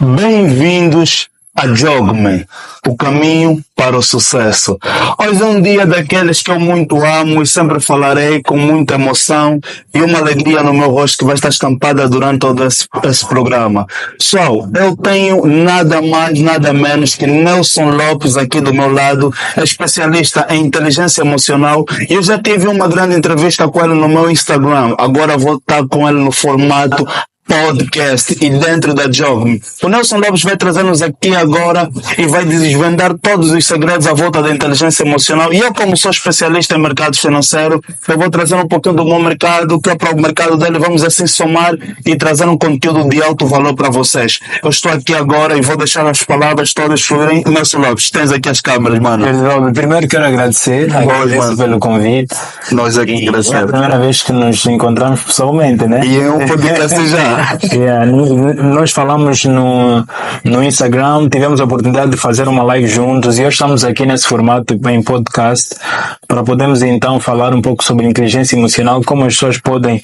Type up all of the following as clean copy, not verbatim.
Bem-vindos a Jogman, o caminho para o sucesso. Hoje é um dia daqueles que eu muito amo e sempre falarei com muita emoção e uma alegria no meu rosto que vai estar estampada durante todo esse programa. Eu tenho nada mais, nada menos que Nelson Lopes aqui do meu lado, é especialista em inteligência emocional, e eu já tive uma grande entrevista com ele no meu Instagram. Agora vou estar com ele no formato podcast e dentro da Jogman. O Nelson Lopes vai trazer-nos aqui agora e vai desvendar todos os segredos à volta da inteligência emocional. E eu, como sou especialista em mercado financeiro, eu vou trazer um pouquinho do meu mercado, que é para o mercado dele. Vamos assim somar e trazer um conteúdo de alto valor para vocês. Eu estou aqui agora e vou deixar as palavras todas fluírem. Nelson Lopes, tens aqui as câmeras, mano. Primeiro quero agradecer pelo convite. Nós aqui agradecemos. É a primeira vez que nos encontramos pessoalmente, né? E é um podcast já. Nós falamos no Instagram, tivemos a oportunidade de fazer uma live juntos e hoje estamos aqui nesse formato em podcast para podermos então falar um pouco sobre inteligência emocional, como as pessoas podem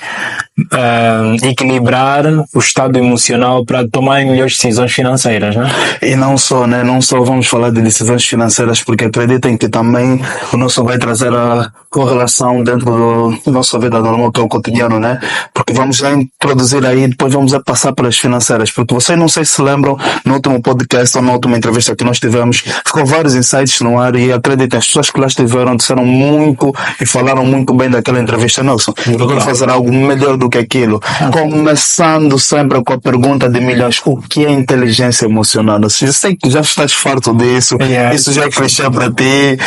equilibrar o estado emocional para tomarem melhores decisões financeiras, né? E não só, né? Não só vamos falar de decisões financeiras, porque acreditem que também o nosso vai trazer a correlação dentro da nossa vida normal, que é o cotidiano, né? Porque vamos já introduzir aí, depois vamos passar para as financeiras, porque vocês não sei se lembram, no último podcast ou na última entrevista que nós tivemos, ficou vários insights no ar e acreditem, as pessoas que lá estiveram disseram muito e falaram muito bem daquela entrevista. Nelson, eu quero fazer algo melhor do que aquilo, começando sempre com a pergunta de milhões: o que é inteligência emocional? Eu sei que já estás farto disso, isso já é clichê para ti.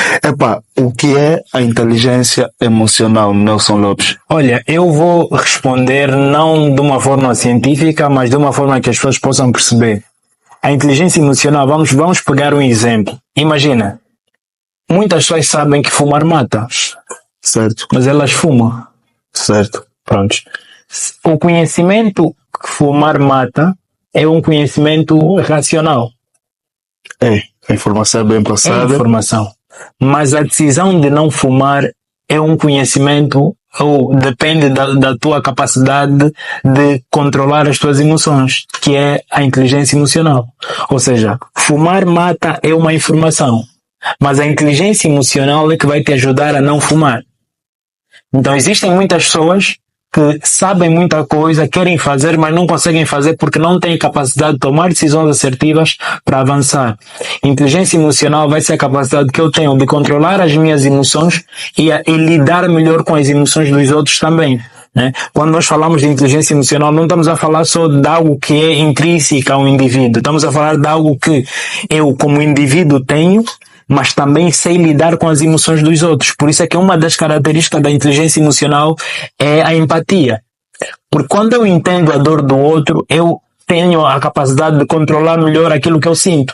O que é a inteligência emocional, Nelson Lopes? Olha, eu vou responder não de uma forma científica, mas de uma forma que as pessoas possam perceber. A inteligência emocional, vamos pegar um exemplo. Imagina, muitas pessoas sabem que fumar mata. Certo. Mas elas fumam. Certo. Pronto. O conhecimento que fumar mata é um conhecimento racional. A informação é bem passada. É informação. Mas a decisão de não fumar é um conhecimento, ou depende da tua capacidade de controlar as tuas emoções, que é a inteligência emocional. Ou seja, fumar mata é uma informação, mas a inteligência emocional é que vai te ajudar a não fumar. Então existem muitas pessoas que sabem muita coisa, querem fazer, mas não conseguem fazer porque não têm capacidade de tomar decisões assertivas para avançar. Inteligência emocional vai ser a capacidade que eu tenho de controlar as minhas emoções e lidar melhor com as emoções dos outros também, né? Quando nós falamos de inteligência emocional, não estamos a falar só de algo que é intrínseco ao indivíduo, estamos a falar de algo que eu, como indivíduo, tenho, mas também sei lidar com as emoções dos outros. Por isso é que uma das características da inteligência emocional é a empatia. Porque quando eu entendo a dor do outro, eu tenho a capacidade de controlar melhor aquilo que eu sinto.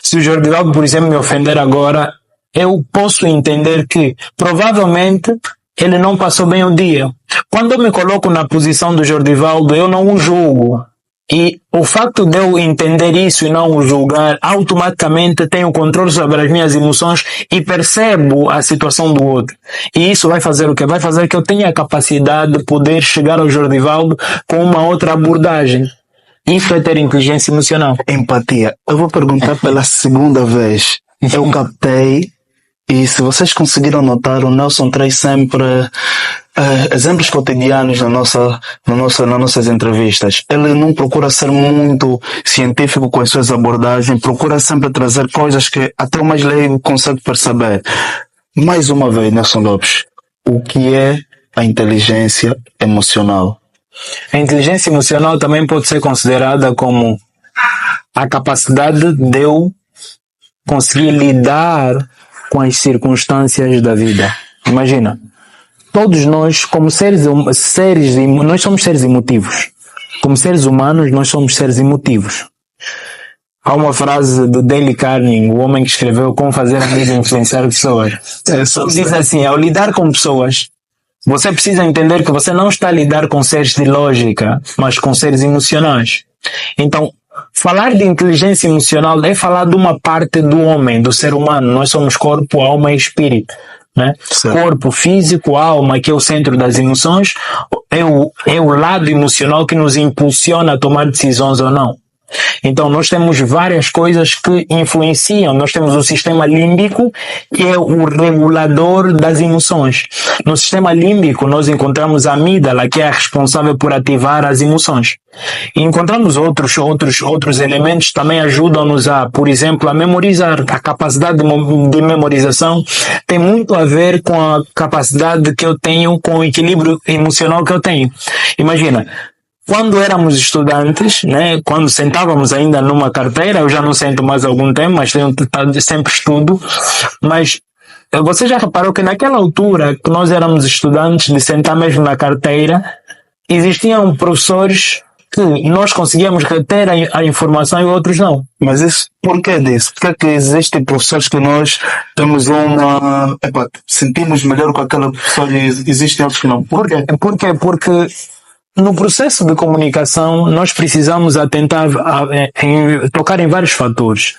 Se o Jordivaldo, por exemplo, me ofender agora, eu posso entender que provavelmente ele não passou bem o dia. Quando eu me coloco na posição do Jordivaldo, eu não o julgo. E o facto de eu entender isso e não o julgar, automaticamente tenho controle sobre as minhas emoções e percebo a situação do outro. E isso vai fazer o quê? Vai fazer que eu tenha a capacidade de poder chegar ao Jordivaldo com uma outra abordagem. Isso é ter inteligência emocional. Empatia. Eu vou perguntar pela segunda vez. Eu captei, e se vocês conseguiram notar, o Nelson traz sempre exemplos cotidianos nas nossas entrevistas. Ele não procura ser muito científico com as suas abordagens, procura sempre trazer coisas que até o mais leigo consegue perceber. Mais uma vez, Nelson Lopes, o que é a inteligência emocional? A inteligência emocional também pode ser considerada como a capacidade de eu conseguir lidar com as circunstâncias da vida. Imagina, todos nós, como nós somos seres emotivos. Como seres humanos, nós somos seres emotivos. Há uma frase do Dale Carnegie, o homem que escreveu Como Fazer a Vida Influenciar Pessoas. Diz assim: ao lidar com pessoas, você precisa entender que você não está a lidar com seres de lógica, mas com seres emocionais. Então, falar de inteligência emocional é falar de uma parte do homem, do ser humano. Nós somos corpo, alma e espírito, né? Corpo físico, alma, que é o centro das emoções, é o lado emocional que nos impulsiona a tomar decisões ou não. Então, nós temos várias coisas que influenciam. Nós temos o sistema límbico, que é o regulador das emoções. No sistema límbico, nós encontramos a amígdala, que é a responsável por ativar as emoções. E encontramos outros elementos que também ajudam-nos a, por exemplo, a memorizar. A capacidade de memorização tem muito a ver com a capacidade que eu tenho, com o equilíbrio emocional que eu tenho. Imagina, quando éramos estudantes, né, quando sentávamos ainda numa carteira, eu já não sento mais há algum tempo, mas sempre estudo, mas você já reparou que naquela altura que nós éramos estudantes, de sentar mesmo na carteira, existiam professores que nós conseguíamos reter a informação e outros não. Mas isso, por que disso? Por que existem professores que nós temos sentimos melhor com aquela professora e existem outros que não? Por quê? Porque no processo de comunicação, nós precisamos atentar tocar em vários fatores.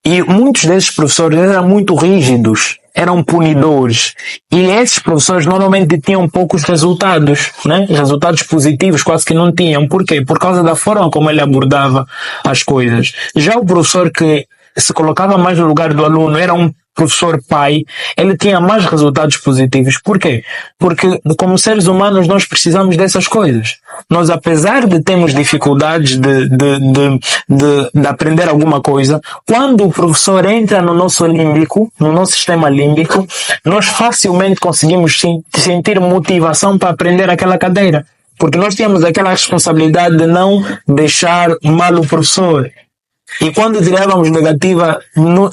E muitos desses professores eram muito rígidos, eram punidores. E esses professores normalmente tinham poucos resultados, né? Resultados positivos quase que não tinham. Por quê? Por causa da forma como ele abordava as coisas. Já o professor que se colocava mais no lugar do aluno era um professor pai, ele tinha mais resultados positivos. Por quê? Porque como seres humanos nós precisamos dessas coisas. Nós, apesar de termos dificuldades de aprender alguma coisa, quando o professor entra no nosso límbico, no nosso sistema límbico, nós facilmente conseguimos sentir motivação para aprender aquela cadeira. Porque nós tínhamos aquela responsabilidade de não deixar mal o professor. E quando tirávamos negativa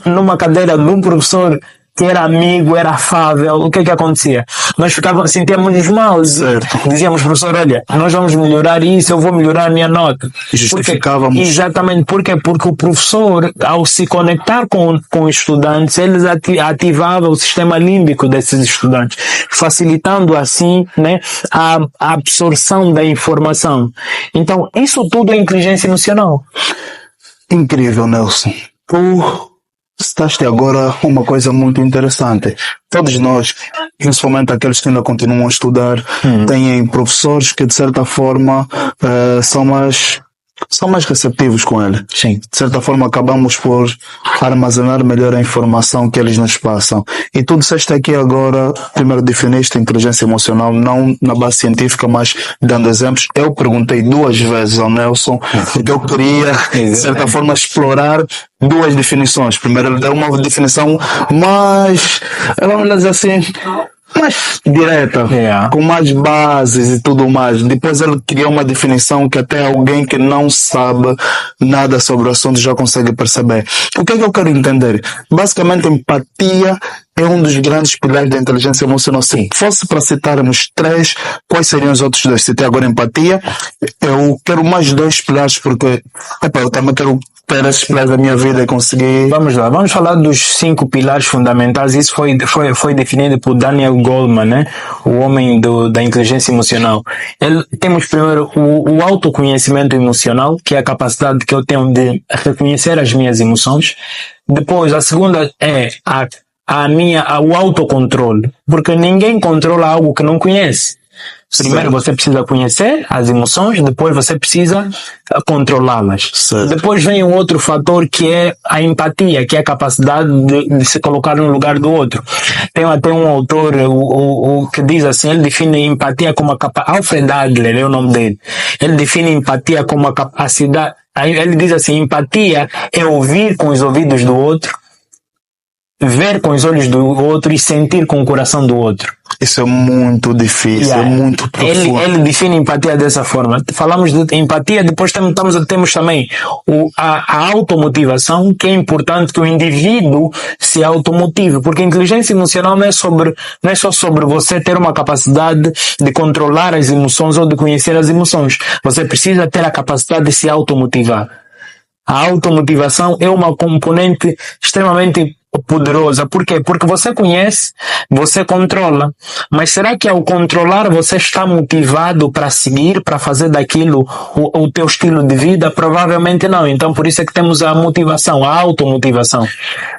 numa cadeira de um professor que era amigo, era afável, o que acontecia? Nós sentíamos mal. Certo. Dizíamos, professor, olha, nós vamos melhorar isso, eu vou melhorar a minha nota. Justificávamos. Exatamente. Por quê? Porque o professor, ao se conectar com os estudantes, ele ativava o sistema límbico desses estudantes, facilitando assim, né, a absorção da informação. Então, isso tudo é inteligência emocional. Incrível, Nelson. Tu citaste agora uma coisa muito interessante. Todos nós, principalmente aqueles que ainda continuam a estudar, têm professores que de certa forma são mais receptivos com ele. Sim. De certa forma acabamos por armazenar melhor a informação que eles nos passam. E tu disseste aqui agora, primeiro definiste a inteligência emocional, não na base científica, mas dando exemplos. Eu perguntei 2 vezes ao Nelson, porque eu queria, de certa forma, explorar 2 definições. Primeiro ele deu uma definição mais, vamos dizer assim, mais direta, com mais bases e tudo mais. Depois ele criou uma definição que até alguém que não sabe nada sobre o assunto já consegue perceber. O que é que eu quero entender? Basicamente, empatia é um dos grandes pilares da inteligência emocional. Se fosse para citarmos 3, quais seriam os outros 2? Citei agora empatia. Eu quero mais 2 pilares porque eu também quero ter esses pilares da minha vida e conseguir... Vamos lá, vamos falar dos 5 pilares fundamentais. Isso foi definido por Daniel Goleman, né? O homem da inteligência emocional. Temos primeiro o autoconhecimento emocional, que é a capacidade que eu tenho de reconhecer as minhas emoções. Depois, a segunda é o autocontrole, porque ninguém controla algo que não conhece. Primeiro você precisa conhecer as emoções, depois você precisa controlá-las. Depois vem um outro fator que é a empatia, que é a capacidade de se colocar no lugar do outro. Tem até um autor que diz assim, ele define empatia como a capacidade, Alfred Adler é o nome dele. Ele define empatia como a capacidade, ele diz assim, empatia é ouvir com os ouvidos do outro, ver com os olhos do outro e sentir com o coração do outro. Isso é muito difícil, é muito profundo. Ele define empatia dessa forma. Falamos de empatia, depois temos também a automotivação, que é importante que o indivíduo se automotive, porque a inteligência emocional não é só sobre você ter uma capacidade de controlar as emoções ou de conhecer as emoções. Você precisa ter a capacidade de se automotivar. A automotivação é uma componente extremamente poderosa. Por quê? Porque você conhece, você controla. Mas será que ao controlar você está motivado para seguir, para fazer daquilo o teu estilo de vida? Provavelmente não. Então por isso é que temos a motivação, a automotivação.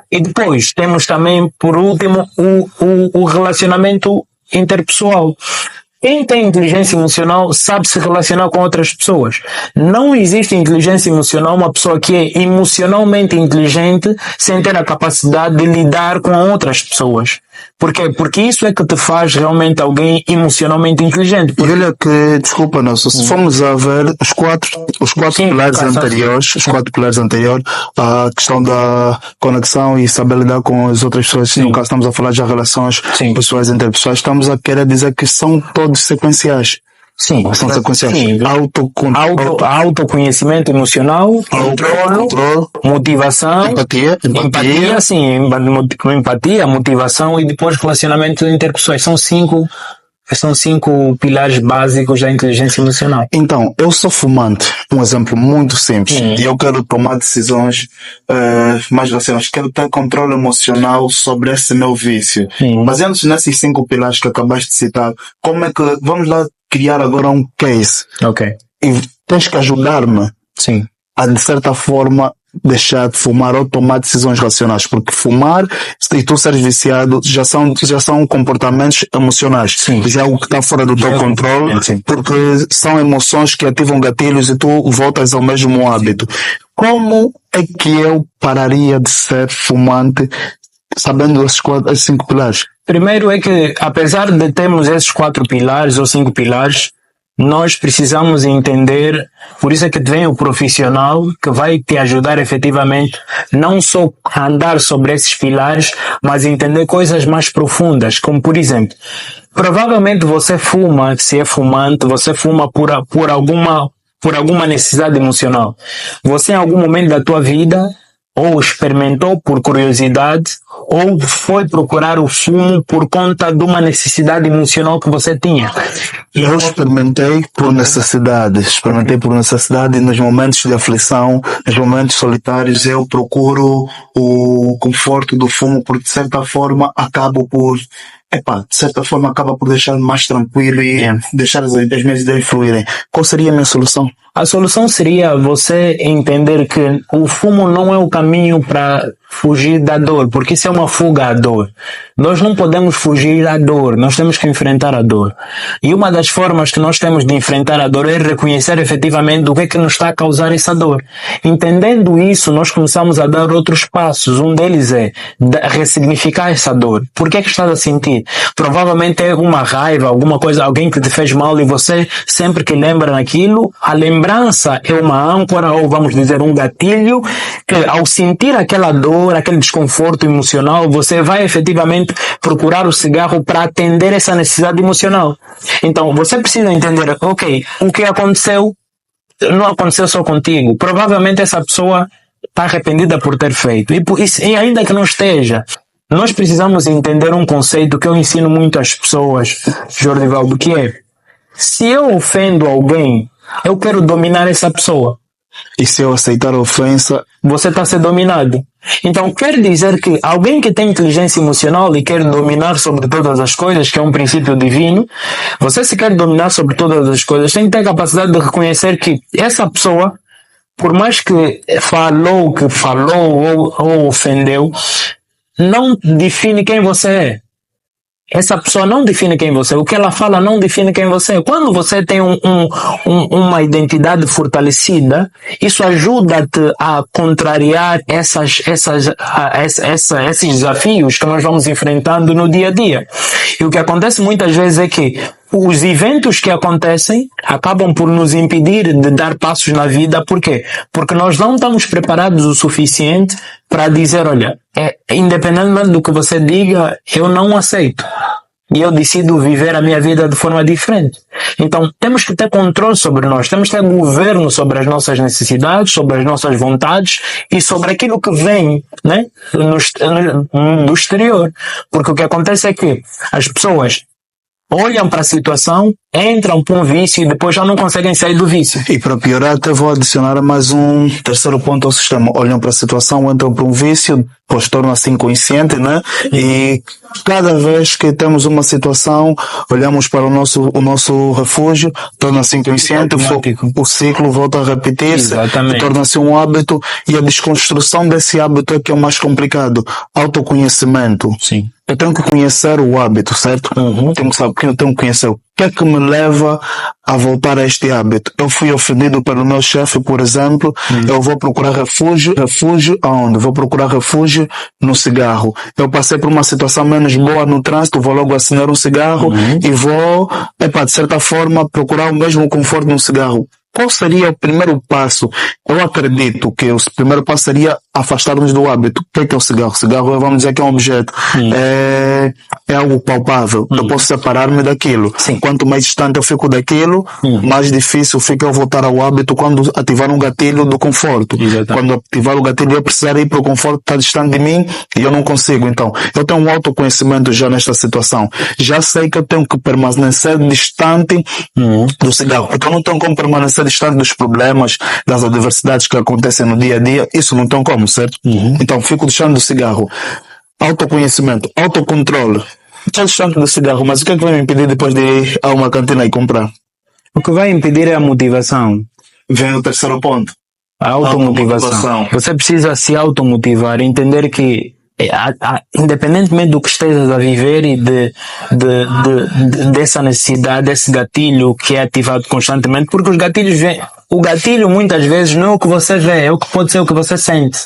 E depois temos também, por último, o relacionamento interpessoal. Quem tem inteligência emocional sabe se relacionar com outras pessoas. Não existe inteligência emocional uma pessoa que é emocionalmente inteligente sem ter a capacidade de lidar com outras pessoas. Por quê? Porque isso é que te faz realmente alguém emocionalmente inteligente. E olha que, desculpa, Nelson, se formos a ver os quatro pilares anteriores, a questão da conexão e saber lidar com as outras pessoas, no caso estamos a falar de relações pessoas interpessoais, estamos a querer dizer que são todos sequenciais. Sim. São sequenciais. Sim. Autoconhecimento emocional, controle, motivação, empatia, motivação e depois relacionamento interpessoais. São cinco pilares básicos da inteligência emocional. Então, eu sou fumante, um exemplo muito simples, e eu quero tomar decisões mais racionais, quero ter controle emocional sobre esse meu vício. Baseando-se nesses 5 pilares que acabaste de citar, como é que, vamos lá criar agora um case. Ok. E tens que ajudar-me a, de certa forma, deixar de fumar ou tomar decisões racionais, porque fumar e tu seres viciado já são comportamentos emocionais. Já é algo que está fora do teu controle, porque são emoções que ativam gatilhos e tu voltas ao mesmo hábito. Como é que eu pararia de ser fumante sabendo esses 5 pilares? Primeiro é que, apesar de termos esses 4 pilares ou 5 pilares, nós precisamos entender, por isso é que vem o profissional que vai te ajudar efetivamente não só a andar sobre esses pilares, mas entender coisas mais profundas, como por exemplo, provavelmente você fuma, se é fumante, você fuma por alguma necessidade emocional. Você em algum momento da tua vida ou experimentou por curiosidade, ou foi procurar o fumo por conta de uma necessidade emocional que você tinha. Eu experimentei por necessidade e nos momentos de aflição, nos momentos solitários, eu procuro o conforto do fumo, porque de certa forma acaba por deixar-me mais tranquilo e deixar as minhas ideias fluírem. Qual seria a minha solução? A solução seria você entender que o fumo não é o caminho para fugir da dor, porque isso é uma fuga à dor. Nós não podemos fugir da dor, nós temos que enfrentar a dor. E uma das formas que nós temos de enfrentar a dor é reconhecer efetivamente o que é que nos está a causar essa dor. Entendendo isso, nós começamos a dar outros passos. Um deles é ressignificar essa dor. Por que é que estás a sentir? Provavelmente é uma raiva, alguma coisa, alguém que te fez mal e você, sempre que lembra naquilo, a lembrança é uma âncora ou vamos dizer um gatilho que ao sentir aquela dor, aquele desconforto emocional, você vai efetivamente procurar o cigarro para atender essa necessidade emocional. Então, você precisa entender, ok, o que aconteceu não aconteceu só contigo. Provavelmente essa pessoa está arrependida por ter feito. E ainda que não esteja, nós precisamos entender um conceito que eu ensino muito às pessoas, Jordivaldo, que é, se eu ofendo alguém, eu quero dominar essa pessoa. E se eu aceitar a ofensa, você está a ser dominado. Então, quer dizer que alguém que tem inteligência emocional e quer dominar sobre todas as coisas, que é um princípio divino, você se quer dominar sobre todas as coisas, tem que ter a capacidade de reconhecer que essa pessoa, por mais que falou ou ofendeu, não define quem você é. Essa pessoa não define quem você é. O que ela fala não define quem você é. Quando você tem uma identidade fortalecida, isso ajuda-te a contrariar esses desafios que nós vamos enfrentando no dia a dia. E o que acontece muitas vezes é que os eventos que acontecem acabam por nos impedir de dar passos na vida. Por quê? Porque nós não estamos preparados o suficiente para dizer, olha, independentemente do que você diga, eu não aceito. E eu decido viver a minha vida de forma diferente. Então, temos que ter controle sobre nós, temos que ter governo sobre as nossas necessidades, sobre as nossas vontades e sobre aquilo que vem, né, do exterior. Porque o que acontece é que as pessoas olham para a situação, entram para um vício e depois já não conseguem sair do vício. E para piorar, até vou adicionar mais um terceiro ponto ao sistema. Olham para a situação, entram para um vício, depois tornam-se inconsciente, né? E cada vez que temos uma situação, olhamos para o nosso refúgio, torna-se inconsciente, o ciclo volta a repetir-se, torna-se um hábito, e a desconstrução desse hábito é que é o mais complicado. Autoconhecimento. Sim. Eu tenho que conhecer o hábito, certo? Tenho que saber, eu tenho que conhecer que é que me leva a voltar a este hábito? Eu fui ofendido pelo meu chefe, por exemplo, eu vou procurar refúgio aonde? Vou procurar refúgio no cigarro. Eu passei por uma situação menos boa no trânsito, vou logo acender um cigarro e vou, de certa forma, procurar o mesmo conforto no cigarro. Qual seria o primeiro passo? Eu acredito que o primeiro passo seria afastar-nos do hábito. O que é o cigarro? O cigarro, vamos dizer que é um objeto. É algo palpável. Eu posso separar-me daquilo. Sim. Quanto mais distante eu fico daquilo, mais difícil fica eu voltar ao hábito quando ativar um gatilho do conforto. Exatamente. Quando ativar o gatilho, eu precisar ir para o conforto que está distante de mim e eu não consigo. Então, eu tenho um autoconhecimento já nesta situação. Já sei que eu tenho que permanecer distante do cigarro. Porque eu não tenho como permanecer distante dos problemas, das adversidades que acontecem no dia a dia. Isso não tem como, certo? Então, fico distante do cigarro. Autoconhecimento, autocontrole. Estou distante do cigarro, mas o que é que vai me impedir depois de ir a uma cantina e comprar? O que vai impedir é a motivação. Vem o terceiro ponto. A automotivação. Você precisa se automotivar, entender que independentemente do que estejas a viver e dessa necessidade, desse gatilho que é ativado constantemente, porque os gatilhos vêm, o gatilho muitas vezes não é o que você vê, é o que pode ser o que você sente.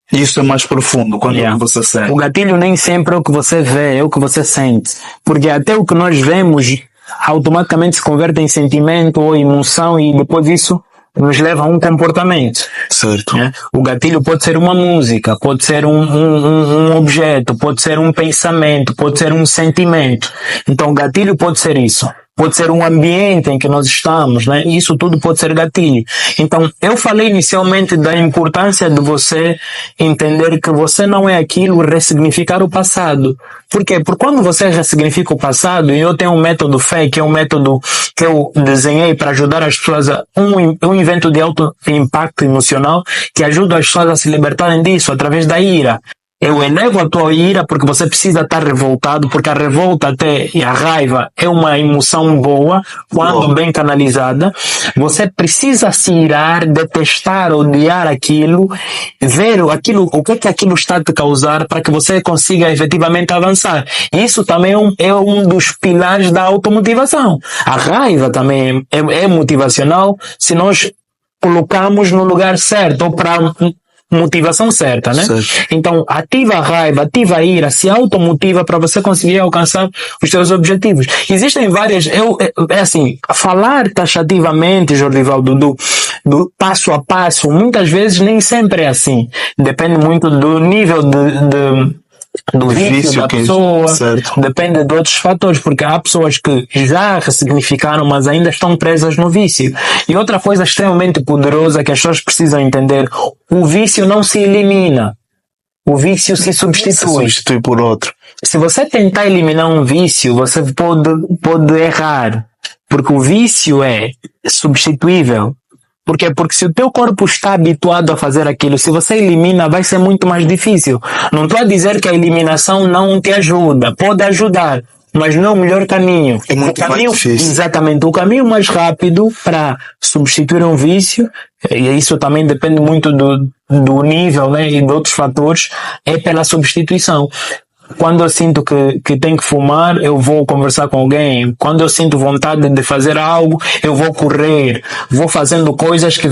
Isso é mais profundo quando você sente. O gatilho nem sempre é o que você vê, é o que você sente. Porque até o que nós vemos automaticamente se converte em sentimento ou emoção e depois isso nos leva a um comportamento. Certo. O gatilho pode ser uma música, pode ser um objeto, pode ser um pensamento, pode ser um sentimento. Então o gatilho pode ser isso. Pode ser um ambiente em que nós estamos, né? Isso tudo pode ser gatilho. Então, eu falei inicialmente da importância de você entender que você não é aquilo, ressignificar o passado. Por quê? Porque quando você ressignifica o passado, e eu tenho um método FEI, que é um método que eu desenhei para ajudar as pessoas a um evento de alto impacto emocional, que ajuda as pessoas a se libertarem disso através da ira. Eu elevo a tua ira porque você precisa estar revoltado, porque a revolta até e a raiva é uma emoção boa, quando bem canalizada. Você precisa se irar, detestar, odiar aquilo, ver o que aquilo está a te causar para que você consiga efetivamente avançar. Isso também é um dos pilares da automotivação. A raiva também é motivacional se nós colocamos no lugar certo ou para motivação certa, né? Certo. Então, ativa a raiva, ativa a ira, se automotiva para você conseguir alcançar os seus objetivos. Existem várias, falar taxativamente, Jordivaldo, do passo a passo, muitas vezes nem sempre é assim. Depende muito do nível do vício da pessoa, certo. Depende de outros fatores, porque há pessoas que já ressignificaram, mas ainda estão presas no vício. E outra coisa extremamente poderosa que as pessoas precisam entender, o vício não se elimina, o vício se substitui. Se substitui por outro. Se você tentar eliminar um vício, você pode errar, porque o vício é substituível. Por quê? Porque se o teu corpo está habituado a fazer aquilo, se você elimina, vai ser muito mais difícil. Não estou a dizer que a eliminação não te ajuda. Pode ajudar, mas não é o melhor caminho. É muito mais difícil. Exatamente. O caminho mais rápido para substituir um vício, e isso também depende muito do nível, né, e de outros fatores, é pela substituição. Quando eu sinto que tenho que fumar, eu vou conversar com alguém. Quando eu sinto vontade de fazer algo, eu vou correr. Vou fazendo coisas que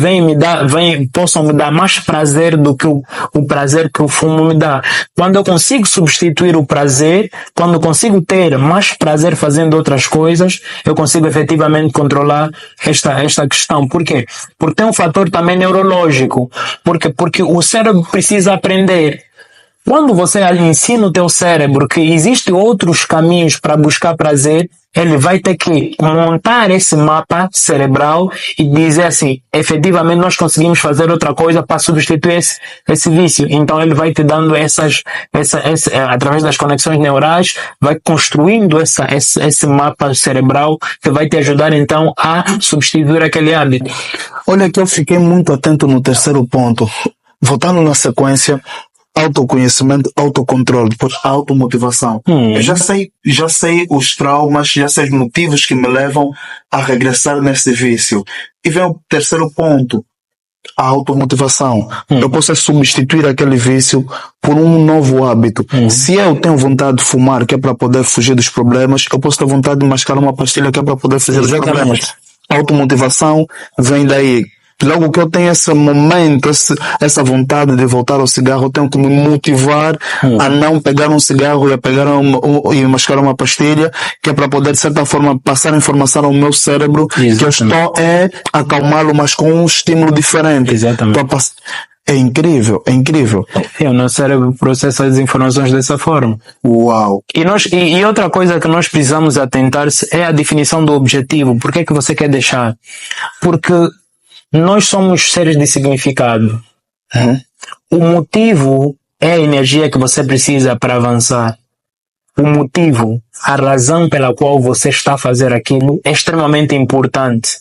possam me dar mais prazer do que o prazer que o fumo me dá. Quando eu consigo substituir o prazer, quando eu consigo ter mais prazer fazendo outras coisas, eu consigo efetivamente controlar esta questão. Por quê? Porque tem um fator também neurológico. Porque o cérebro precisa aprender. Quando você ensina o teu cérebro que existem outros caminhos para buscar prazer, ele vai ter que montar esse mapa cerebral e dizer assim, efetivamente nós conseguimos fazer outra coisa para substituir esse vício. Então ele vai te dando através das conexões neurais, vai construindo esse mapa cerebral que vai te ajudar então a substituir aquele hábito. Olha que eu fiquei muito atento no terceiro ponto. Voltando na sequência, autoconhecimento, autocontrole, depois automotivação. Eu já sei os traumas, já sei os motivos que me levam a regressar nesse vício. E vem o terceiro ponto, a automotivação. Eu posso substituir aquele vício por um novo hábito. Se eu tenho vontade de fumar, que é para poder fugir dos problemas, eu posso ter vontade de mascar uma pastilha que é para poder fugir dos problemas. A automotivação vem daí. Logo que eu tenho esse momento, essa vontade de voltar ao cigarro, eu tenho que me motivar a não pegar um cigarro e a pegar e mascar uma pastilha, que é para poder, de certa forma, passar informação ao meu cérebro, que eu estou acalmá-lo, mas com um estímulo diferente. Exatamente. É incrível, é incrível. O nosso cérebro processa as informações dessa forma. Uau! E outra coisa que nós precisamos atentar-se é a definição do objetivo. Por que é que você quer deixar? Porque nós somos seres de significado. O motivo é a energia que você precisa para avançar. O motivo, a razão pela qual você está a fazer aquilo é extremamente importante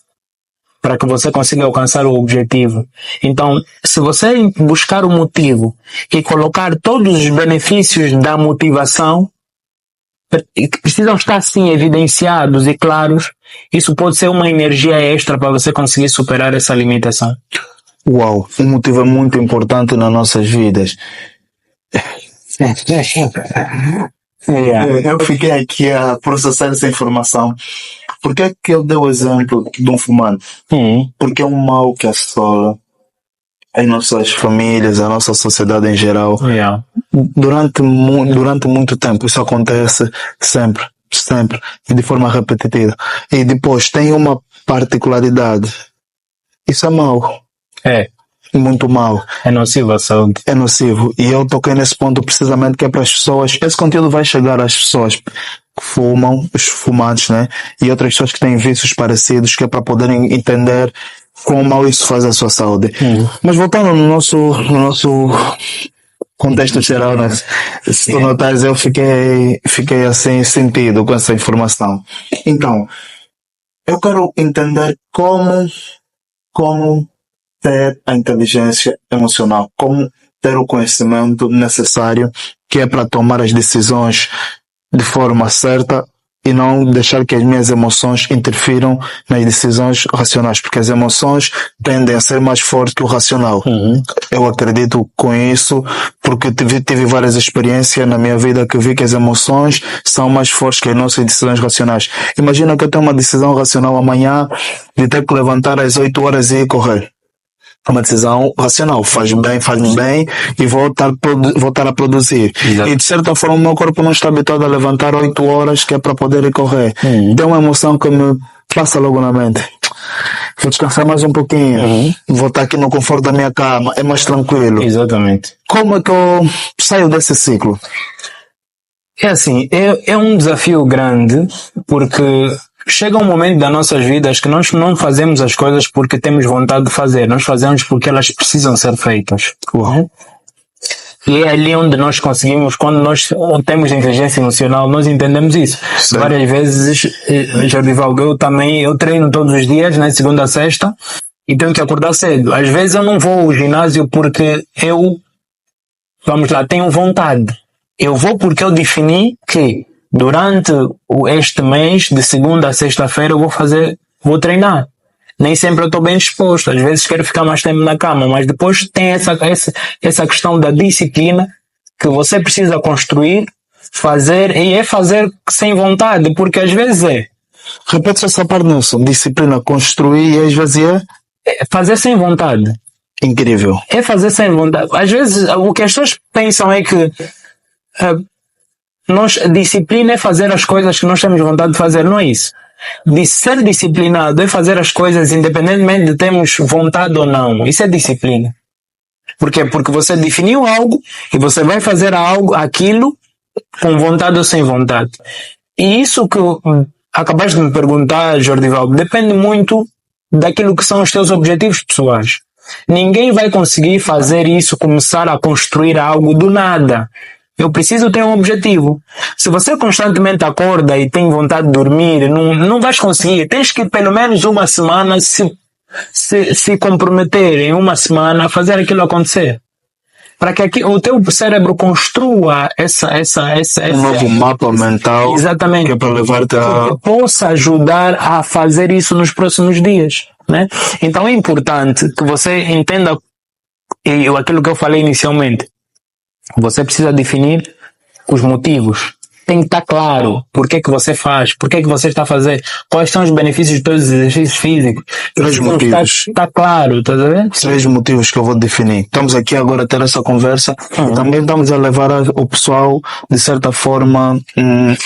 para que você consiga alcançar o objetivo. Então, se você buscar o motivo e colocar todos os benefícios da motivação, que precisam estar sim evidenciados e claros, isso pode ser uma energia extra para você conseguir superar essa limitação. Uau, um motivo é muito importante nas nossas vidas. Eu fiquei aqui a processar essa informação. Por que é que eu dei o exemplo de um fumante? Porque é um mal que assola as nossas famílias, a nossa sociedade em geral. Durante muito tempo isso acontece sempre, e de forma repetitiva. E depois tem uma particularidade. Isso é mau. Muito mau. É nocivo à saúde. É nocivo. E eu toquei nesse ponto precisamente, que é para as pessoas. Esse conteúdo vai chegar às pessoas que fumam, os fumantes, né? E outras pessoas que têm vícios parecidos, que é para poderem entender quão mal isso faz à sua saúde. Mas voltando no nosso contexto geral, né? Se tu notares, eu fiquei assim sentido com essa informação. Então, eu quero entender como ter a inteligência emocional, como ter o conhecimento necessário que é para tomar as decisões de forma certa e não deixar que as minhas emoções interfiram nas decisões racionais, porque as emoções tendem a ser mais fortes que o racional. Eu acredito com isso, porque tive várias experiências na minha vida que vi que as emoções são mais fortes que as nossas decisões racionais. Imagina que eu tenho uma decisão racional amanhã de ter que levantar às 8 horas e ir correr. É uma decisão racional, faz-me bem e voltar a produzir. Exato. E de certa forma o meu corpo não está habituado a levantar 8 horas, que é para poder ir correr. Tem uma emoção que me passa logo na mente. Vou descansar mais um pouquinho, vou estar aqui no conforto da minha cama, é mais tranquilo. Exatamente. Como é que eu saio desse ciclo? É assim, é um desafio grande, porque chega um momento das nossas vidas que nós não fazemos as coisas porque temos vontade de fazer, nós fazemos porque elas precisam ser feitas. E é ali onde nós conseguimos, quando nós temos inteligência emocional, nós entendemos isso. Sim. Várias vezes, Jordival, eu treino todos os dias, né, segunda a sexta, e tenho que acordar cedo. Às vezes eu não vou ao ginásio porque tenho vontade. Eu vou porque eu defini que durante este mês, de segunda a sexta-feira, eu vou treinar. Nem sempre eu estou bem disposto. Às vezes quero ficar mais tempo na cama, mas depois tem essa questão da disciplina que você precisa construir, fazer, e é fazer sem vontade, porque às vezes Repete essa parte, Nelson. Disciplina, construir e às vezes é fazer sem vontade. Incrível. É fazer sem vontade. Às vezes o que as pessoas pensam é que disciplina é fazer as coisas que nós temos vontade de fazer, não é isso. De ser disciplinado é fazer as coisas independentemente de termos vontade ou não. Isso é disciplina. Por quê? Porque você definiu algo e você vai fazer aquilo com vontade ou sem vontade. E isso que acabaste de me perguntar, Jordival, depende muito daquilo que são os teus objetivos pessoais. Ninguém vai conseguir fazer isso, começar a construir algo do nada. Eu preciso ter um objetivo. Se você constantemente acorda e tem vontade de dormir, não vais conseguir. Tens que pelo menos uma semana se comprometer em uma semana a fazer aquilo acontecer. Para que o teu cérebro construa um novo mapa mental. Exatamente. Que é para levar-te que possa ajudar a fazer isso nos próximos dias. né? Então é importante que você entenda aquilo que eu falei inicialmente. Você precisa definir os motivos. Tem que estar claro por que você faz, por que você está a fazer, quais são os benefícios de todos os exercícios físicos. 3 motivos. Está claro, tá vendo? 3 motivos que eu vou definir. Estamos aqui agora a ter essa conversa. Também estamos a levar o pessoal, de certa forma,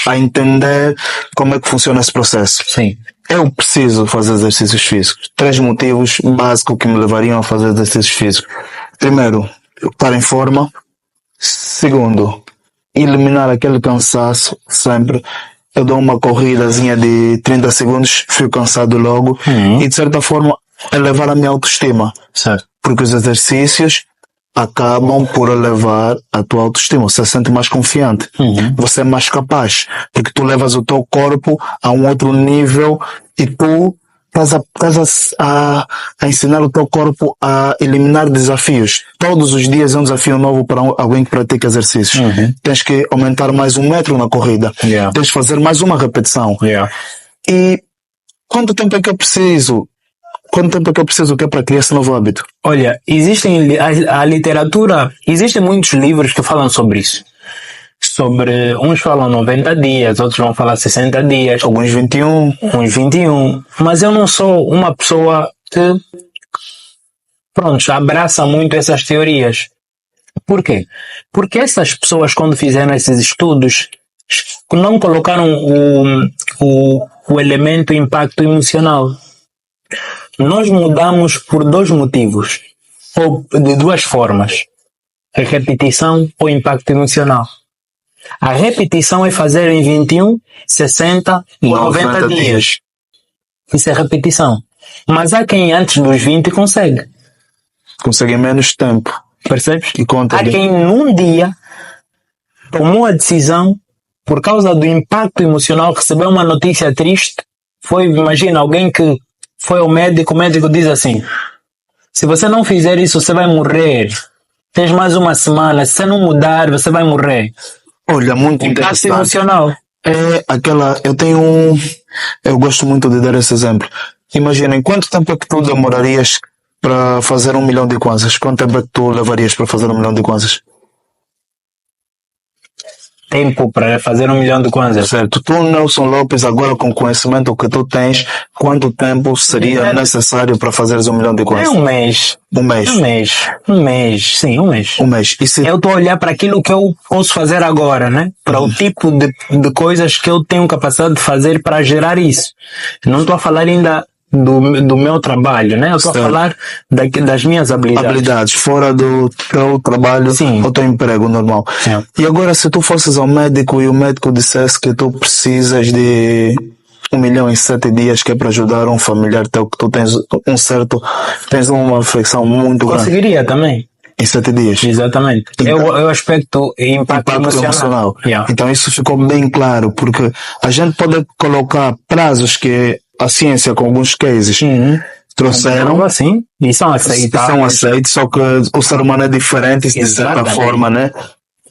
a entender como é que funciona esse processo. Sim. Eu preciso fazer exercícios físicos. 3 motivos básicos que me levariam a fazer exercícios físicos. Primeiro, estar em forma. Segundo, eliminar aquele cansaço sempre. Eu dou uma corridazinha de 30 segundos, fico cansado logo. E de certa forma, elevar a minha autoestima. Certo. Porque os exercícios acabam por elevar a tua autoestima. Você se sente mais confiante. Você é mais capaz. Porque tu levas o teu corpo a um outro nível e tu estás a ensinar o teu corpo a eliminar desafios. Todos os dias é um desafio novo para alguém que pratica exercícios. Tens que aumentar mais 1 metro na corrida. Tens que fazer mais uma repetição. E quanto tempo é que eu preciso? Quanto tempo é que eu preciso que é para criar esse novo hábito? Olha, a literatura, existem muitos livros que falam sobre isso. Uns falam 90 dias, outros vão falar 60 dias. Alguns 21. Uns 21. Mas eu não sou uma pessoa que, abraça muito essas teorias. Por quê? Porque essas pessoas, quando fizeram esses estudos, não colocaram o elemento impacto emocional. Nós mudamos por 2 motivos, ou de 2 formas: a repetição ou impacto emocional. A repetição é fazer em 21, 60 ou 90 dias. Isso é repetição. Mas há quem antes dos 20 consegue. Consegue em menos tempo. Percebes? E conta há quem num dia tomou a decisão, por causa do impacto emocional, recebeu uma notícia triste. Imagina, alguém que foi ao médico, o médico diz assim: se você não fizer isso, você vai morrer. Tens mais 1 semana, se você não mudar, você vai morrer. Olha, muito interessante. Emocional. É aquela, eu gosto muito de dar esse exemplo. Imagina, em quanto tempo é que tu demorarias para fazer 1 milhão de kwanzas? Quanto tempo é que tu levarias para fazer 1 milhão de kwanzas? Tempo para fazer 1 milhão de kwanzas. Certo. Tu, Nelson Lopes, agora com o conhecimento que tu tens, quanto tempo seria necessário para fazeres 1 milhão de kwanzas? É 1 mês. 1 mês? 1 mês. 1 mês. Sim, 1 mês. 1 mês. Eu estou a olhar para aquilo que eu posso fazer agora, né? Para o tipo de coisas que eu tenho capacidade de fazer para gerar isso. Não estou a falar ainda do meu trabalho, né? Eu estou a falar das minhas habilidades. Habilidades, fora do teu trabalho. Sim. Ou teu emprego normal. Sim. E agora, se tu fosses ao médico e o médico dissesse que tu precisas de 1 milhão em 7 dias, que é para ajudar um familiar teu, que tu tens tens uma afecção muito grande. Conseguiria também. Em 7 dias. Exatamente. Então, é o aspecto impacto emocional. Então isso ficou bem claro, porque a gente pode colocar prazos que a ciência, com alguns cases, trouxeram. Assim, e são aceitáveis. São aceitos, só que o ser humano é diferente de certa forma, né?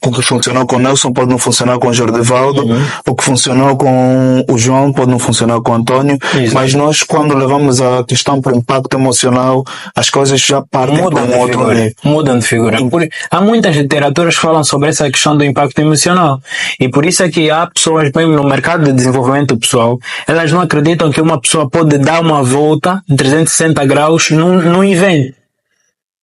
O que funcionou com o Nelson pode não funcionar com o Jordivaldo, o que funcionou com o João pode não funcionar com o Antônio, mas nós, quando levamos a questão para o impacto emocional, as coisas já partem para um outro nível. Mudam de figura. Há muitas literaturas que falam sobre essa questão do impacto emocional, e por isso é que há pessoas, mesmo no mercado de desenvolvimento pessoal, elas não acreditam que uma pessoa pode dar uma volta de 360 graus num evento.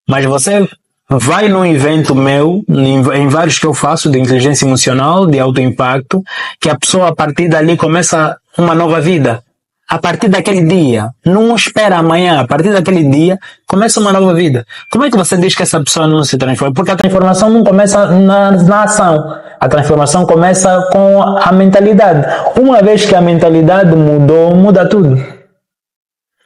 Mas você vai num evento meu, em vários que eu faço, de inteligência emocional, de alto impacto, que a pessoa a partir dali começa uma nova vida. A partir daquele dia, não espera amanhã, a partir daquele dia, começa uma nova vida. Como é que você diz que essa pessoa não se transforma? Porque a transformação não começa na ação. A transformação começa com a mentalidade. Uma vez que a mentalidade mudou, muda tudo.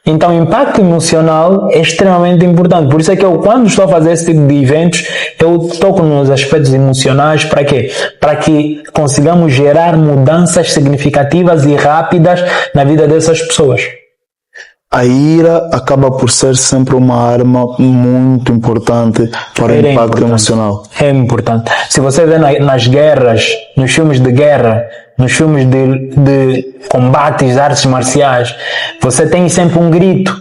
Então, o impacto emocional é extremamente importante. Por isso é que eu, quando estou a fazer esse tipo de eventos, eu toco nos aspectos emocionais. Para quê? Para que consigamos gerar mudanças significativas e rápidas na vida dessas pessoas. A ira acaba por ser sempre uma arma muito importante para o impacto emocional. É importante. Se você vê nas guerras, nos filmes de guerra, nos filmes de combates de artes marciais, você tem sempre um grito.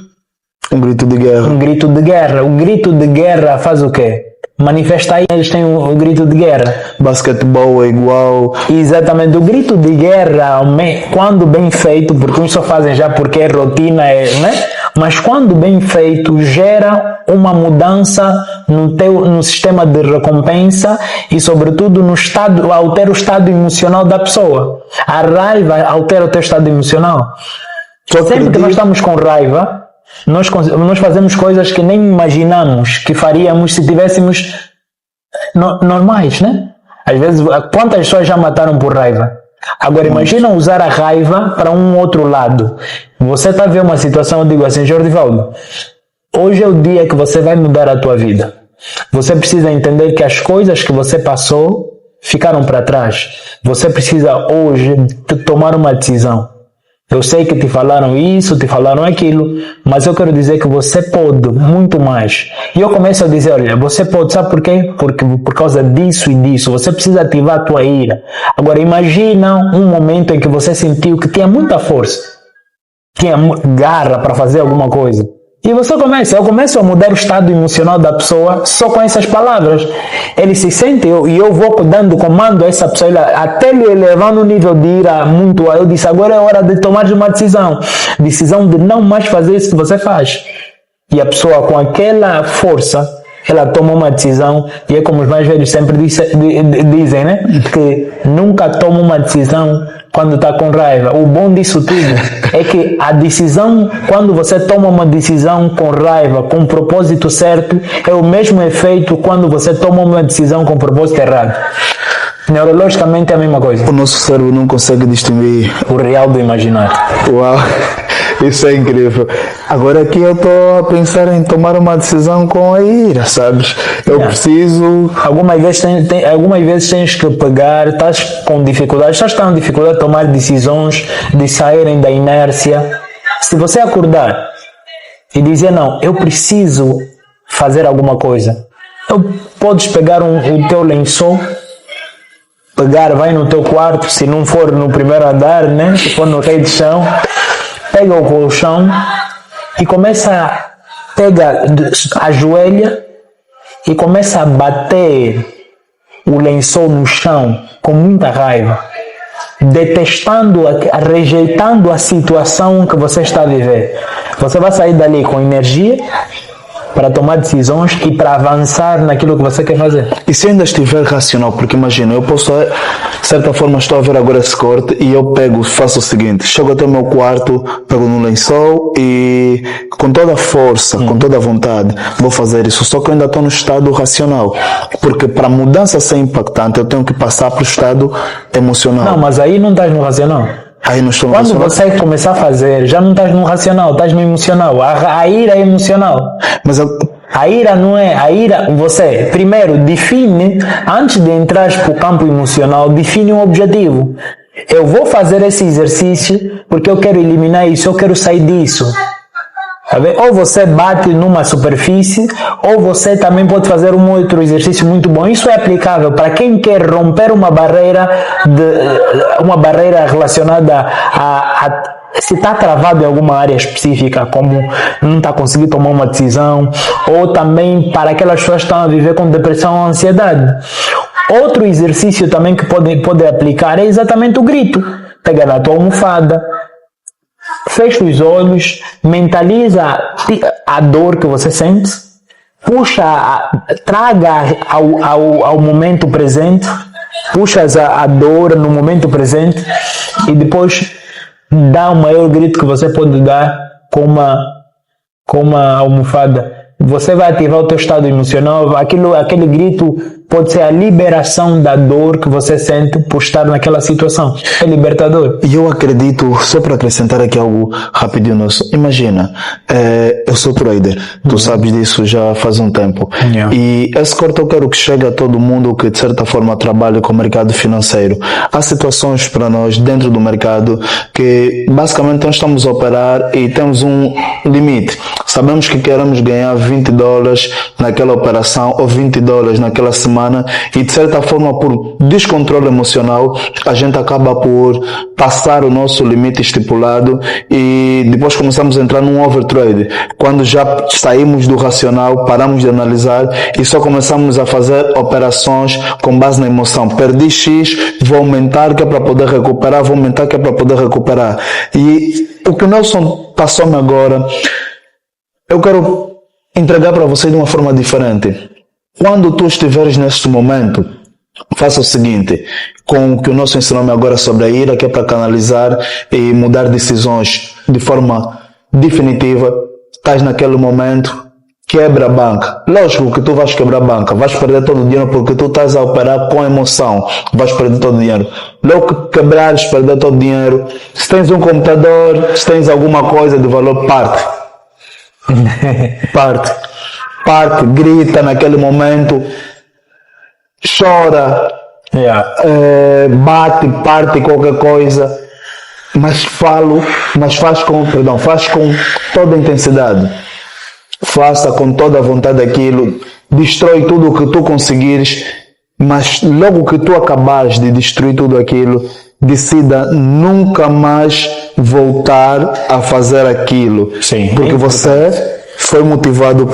Um grito de guerra. Um grito de guerra. O grito de guerra faz o quê? Manifesta aí, eles têm o grito de guerra. Basquetebol é igual. Exatamente, o grito de guerra, quando bem feito, porque uns só fazem já porque é rotina, né? Mas quando bem feito, gera uma mudança no sistema de recompensa e, sobretudo, altera o estado emocional da pessoa. A raiva altera o teu estado emocional. Sempre que nós estamos com raiva, nós fazemos coisas que nem imaginamos que faríamos se tivéssemos normais, né? Às vezes, quantas pessoas já mataram por raiva? Agora, imagina usar a raiva para um outro lado. Você está a ver uma situação, eu digo assim, Jordivaldo, hoje é o dia que você vai mudar a tua vida. Você precisa entender que as coisas que você passou ficaram para trás. Você precisa hoje tomar uma decisão. Eu sei que te falaram isso, te falaram aquilo, mas eu quero dizer que você pode muito mais. E eu começo a dizer, olha, você pode, sabe por quê? Porque por causa disso e disso, você precisa ativar a tua ira. Agora imagina um momento em que você sentiu que tinha muita força, tinha garra para fazer alguma coisa. E eu começo a mudar o estado emocional da pessoa só com essas palavras. Ele se sente, e eu vou dando comando a essa pessoa, até ele levando um nível de ira muito alto. Eu disse, agora é hora de tomar uma decisão. Decisão de não mais fazer isso que você faz. E a pessoa com aquela força, ela toma uma decisão, e é como os mais velhos sempre dizem, né? Que nunca toma uma decisão quando está com raiva. O bom disso tudo é que a decisão, quando você toma uma decisão com raiva, com o propósito certo, é o mesmo efeito quando você toma uma decisão com o propósito errado. Neurologicamente é a mesma coisa. O nosso cérebro não consegue distinguir o real do imaginário. Uau, isso é incrível. Agora aqui eu estou a pensar em tomar uma decisão com a ira, sabes? Eu preciso... Algumas vezes tens que pegar, estás com dificuldade de tomar decisões, de saírem da inércia. Se você acordar e dizer, não, eu preciso fazer alguma coisa, podes pegar o teu lençol, vai no teu quarto, se não for no primeiro andar, né? Se for no rei de chão, pega o colchão e ajoelha e começa a bater o lençol no chão com muita raiva, detestando, rejeitando a situação que você está a viver. Você vai sair dali com energia para tomar decisões e para avançar naquilo que você quer fazer. E se ainda estiver racional, porque imagina, eu posso, de certa forma, estou a ver agora esse corte e eu faço o seguinte, chego até o meu quarto, pego no lençol e com toda a força, com toda a vontade, vou fazer isso, só que eu ainda estou no estado racional, porque para a mudança ser impactante, eu tenho que passar para o estado emocional. Não, mas aí não estás no racional. Aí não estou no Quando racional. você começar a fazer, já não estás no racional, estás no emocional. A ira é emocional. Mas a ira não é. A ira, você primeiro define, antes de entrar para o campo emocional, define um objetivo. Eu vou fazer esse exercício porque eu quero eliminar isso, eu quero sair disso. Ou você bate numa superfície, ou você também pode fazer um outro exercício muito bom. Isso é aplicável para quem quer romper uma barreira relacionada se está travado em alguma área específica, como não está conseguindo tomar uma decisão, ou também para aquelas pessoas que estão a viver com depressão ou ansiedade. Outro exercício também que pode aplicar é exatamente o grito. Pega na tua almofada, fecha os olhos, mentaliza a dor que você sente, traga ao momento presente, puxas a dor no momento presente e depois dá o maior grito que você pode dar com uma almofada. Você vai ativar o teu estado emocional, aquele grito pode ser a liberação da dor que você sente por estar naquela situação. É libertador. E eu acredito, só para acrescentar aqui algo rapidinho nosso, imagina, eu sou trader, tu sabes disso já faz um tempo, e esse corte eu quero que chegue a todo mundo que de certa forma trabalha com o mercado financeiro. Há situações para nós dentro do mercado que basicamente nós estamos a operar e temos um limite. Sabemos que queremos ganhar $20 naquela operação ou $20 naquela semana e de certa forma por descontrole emocional a gente acaba por passar o nosso limite estipulado e depois começamos a entrar num overtrade. quando já saímos do racional, paramos de analisar e só começamos a fazer operações com base na emoção. Perdi X, vou aumentar que é para poder recuperar, vou aumentar que é para poder recuperar. E o que o Nelson passou-me agora, eu quero entregar para você de uma forma diferente. Quando tu estiveres neste momento, faça o seguinte, com o que o Nelson ensinou-me agora sobre a ira, que é para canalizar e mudar decisões de forma definitiva. Estás naquele momento, quebra a banca. Lógico que tu vais quebrar a banca, vais perder todo o dinheiro porque tu estás a operar com emoção, vais perder todo o dinheiro. Logo que quebrares, perder todo o dinheiro, se tens um computador, se tens alguma coisa de valor, parte, grita naquele momento, chora, bate, parte qualquer coisa, mas faz com toda a intensidade. Faça com toda a vontade aquilo, destrói tudo o que tu conseguires, mas logo que tu acabares de destruir tudo aquilo, decida nunca mais voltar a fazer aquilo. Sim, porque você foi motivado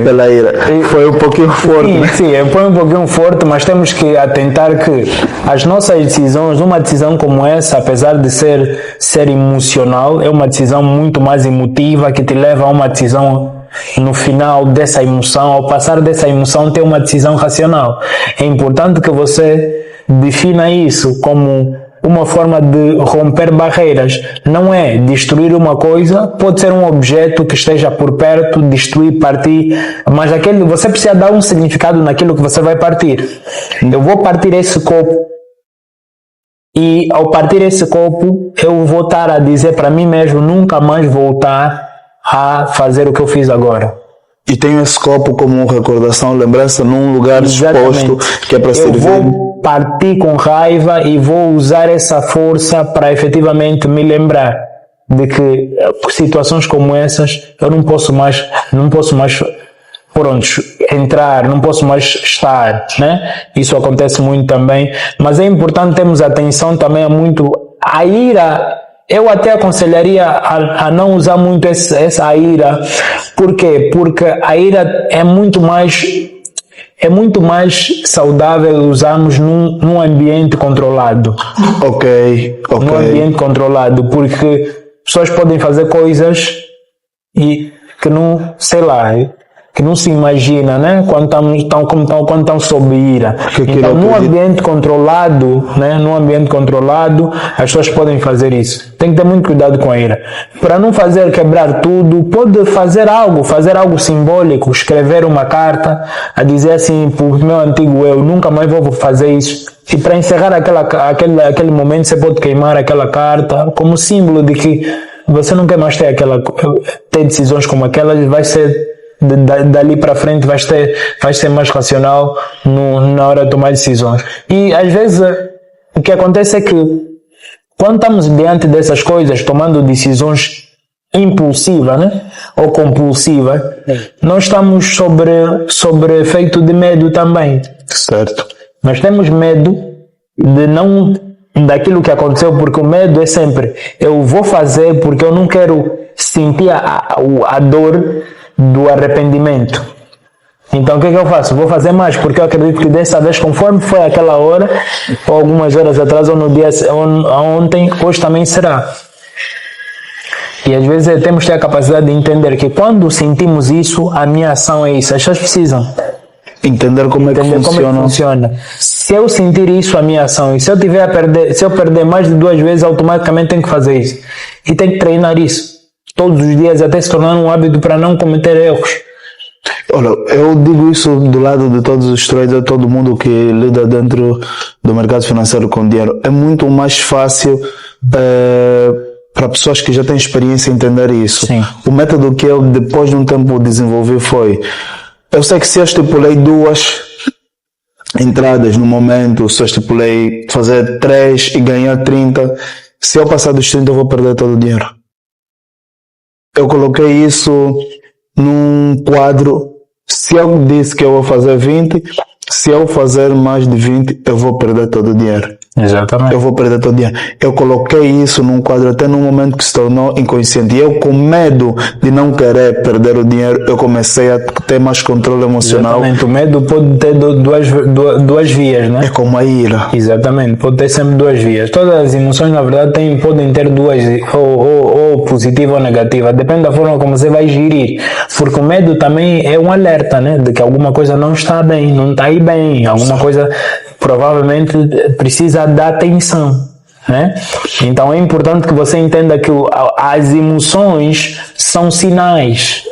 pela ira. Foi um pouquinho forte, sim, né? Sim, foi um pouquinho forte, mas temos que atentar que as nossas decisões, uma decisão como essa, apesar de ser emocional, é uma decisão muito mais emotiva, que te leva a uma decisão no final dessa emoção, ao passar dessa emoção, ter uma decisão racional. É importante que você defina isso como uma forma de romper barreiras. Não é destruir uma coisa, pode ser um objeto que esteja por perto, destruir, partir, mas você precisa dar um significado naquilo que você vai partir. Eu vou partir esse copo e ao partir esse copo eu vou estar a dizer para mim mesmo nunca mais voltar a fazer o que eu fiz agora. E tenho esse copo como recordação, lembrança num lugar exposto que é para servir. Eu vou partir com raiva e vou usar essa força para efetivamente me lembrar de que situações como essas eu não posso mais entrar, não posso mais estar, né? Isso acontece muito também, mas é importante termos atenção também a ira. Eu até aconselharia a não usar muito essa ira. Por quê? Porque a ira é muito mais saudável usarmos num ambiente controlado. Ok. Num ambiente controlado, porque pessoas podem fazer coisas e que não, sei lá, que não se imagina, né? Quando estão sob ira. Então, num ambiente controlado, né? Num ambiente controlado, as pessoas podem fazer isso. Tem que ter muito cuidado com a ira. Para não quebrar tudo, pode fazer algo simbólico, escrever uma carta a dizer assim para o meu antigo eu, nunca mais vou fazer isso. E para encerrar aquele momento, você pode queimar aquela carta como símbolo de que você não quer mais ter decisões como aquelas, vai ser dali para frente vai ser mais racional na hora de tomar decisões. E às vezes o que acontece é que quando estamos diante dessas coisas, tomando decisões impulsivas, né, ou compulsivas, nós estamos sobre efeito de medo também. Certo. Nós temos medo daquilo que aconteceu, porque o medo é sempre eu vou fazer porque eu não quero sentir a dor do arrependimento. Então o que eu faço? Vou fazer mais, porque eu acredito que dessa vez, conforme foi aquela hora, ou algumas horas atrás, ou no dia ontem, hoje também será. E às vezes temos que ter a capacidade de entender que quando sentimos isso, a minha ação é isso. As pessoas precisam entender como é que funciona. Se eu sentir isso, a minha ação, e se eu perder mais de 2 vezes, automaticamente tenho que fazer isso. E tenho que treinar isso todos os dias, até se tornar um hábito para não cometer erros. Olha, eu digo isso do lado de todos os traders, todo mundo que lida dentro do mercado financeiro com dinheiro. É muito mais fácil para pessoas que já têm experiência entender isso. Sim. O método que eu, depois de um tempo, desenvolvi foi: eu sei que se eu estipulei 2 entradas no momento, se eu estipulei fazer 3 e ganhar 30, se eu passar dos 30 eu vou perder todo o dinheiro. Eu coloquei isso num quadro. Se eu disse que eu vou fazer 20, se eu fazer mais de 20, eu vou perder todo o dinheiro. Exatamente. Eu vou perder todo o dinheiro. Eu coloquei isso num quadro até num momento que se tornou inconsciente. E eu, com medo de não querer perder o dinheiro, eu comecei a ter mais controle emocional. Exatamente. O medo pode ter duas vias, né? É como a ira. Exatamente. Pode ter sempre duas vias. Todas as emoções, na verdade, podem ter duas, ou positiva ou negativa. Depende da forma como você vai gerir. Porque o medo também é um alerta, né? De que alguma coisa não está bem, não está aí bem. Alguma coisa provavelmente precisa dar atenção, né? Então é importante que você entenda que as emoções são sinais.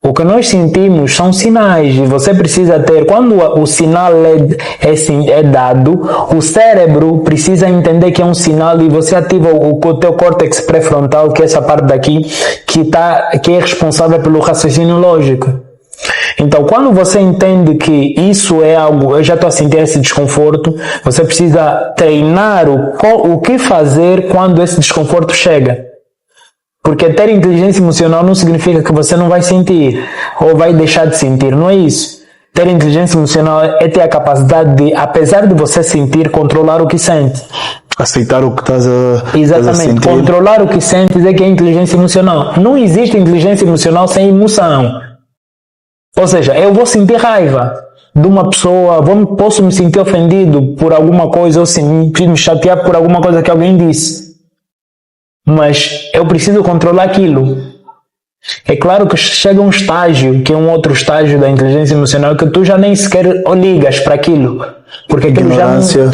O que nós sentimos são sinais e você precisa ter, quando o sinal é dado, o cérebro precisa entender que é um sinal e você ativa o teu córtex pré-frontal, que é essa parte daqui, que é responsável pelo raciocínio lógico. Então, quando você entende que isso é algo, eu já estou a sentir esse desconforto, você precisa treinar o que fazer quando esse desconforto chega. Porque ter inteligência emocional não significa que você não vai sentir ou vai deixar de sentir, não é isso. Ter inteligência emocional é ter a capacidade de, apesar de você sentir, controlar o que sente. Aceitar o que estás a Exatamente, sentir. controlar o que sentes é que é inteligência emocional. Não existe inteligência emocional sem emoção. Ou seja, eu vou sentir raiva de uma pessoa, posso me sentir ofendido por alguma coisa ou me chatear por alguma coisa que alguém disse. Mas eu preciso controlar aquilo. É claro que chega um estágio, que é um outro estágio da inteligência emocional, que tu já nem sequer ligas para aquilo. Porque aquilo ignorância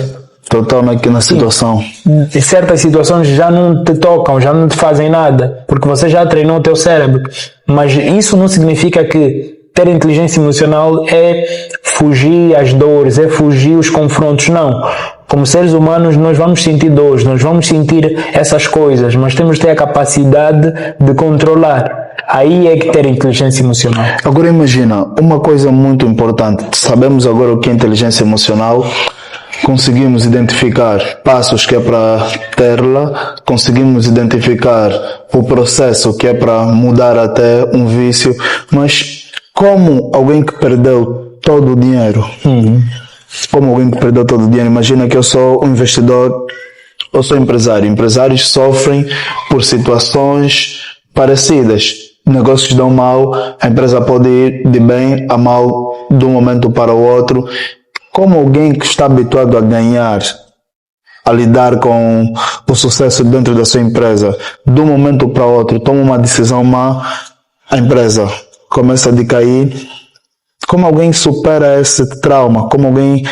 total na situação. Em certas situações já não te tocam, já não te fazem nada, porque você já treinou o teu cérebro. Mas isso não significa que ter inteligência emocional é fugir às dores, é fugir os confrontos, não. Como seres humanos nós vamos sentir dores, nós vamos sentir essas coisas, mas temos que ter a capacidade de controlar. Aí é que ter inteligência emocional. Agora imagina, uma coisa muito importante, sabemos agora o que é inteligência emocional, conseguimos identificar passos que é para tê-la, conseguimos identificar o processo que é para mudar até um vício, mas como alguém que perdeu todo o dinheiro, como alguém que perdeu todo o dinheiro, imagina que eu sou um investidor, eu sou empresário, empresários sofrem por situações parecidas, negócios dão mal, a empresa pode ir de bem a mal de um momento para o outro. Como alguém que está habituado a ganhar, a lidar com o sucesso dentro da sua empresa, de um momento para o outro, toma uma decisão má, a empresa começa a decair. Como alguém supera esse trauma? Como alguém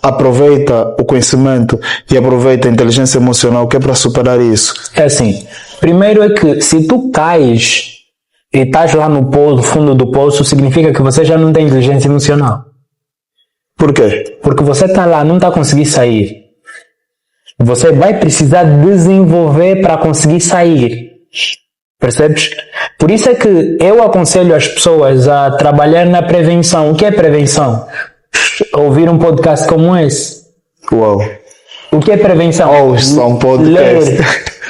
aproveita o conhecimento e aproveita a inteligência emocional que é para superar isso? É assim, primeiro é que se tu cais e estás lá no fundo do poço, significa que você já não tem inteligência emocional. Por quê? Porque você está lá, não está conseguindo sair. Você vai precisar desenvolver para conseguir sair. Percebes? Por isso é que eu aconselho as pessoas a trabalhar na prevenção. O que é prevenção? Ouvir um podcast como esse. Uau! O que é prevenção? Ouça um podcast.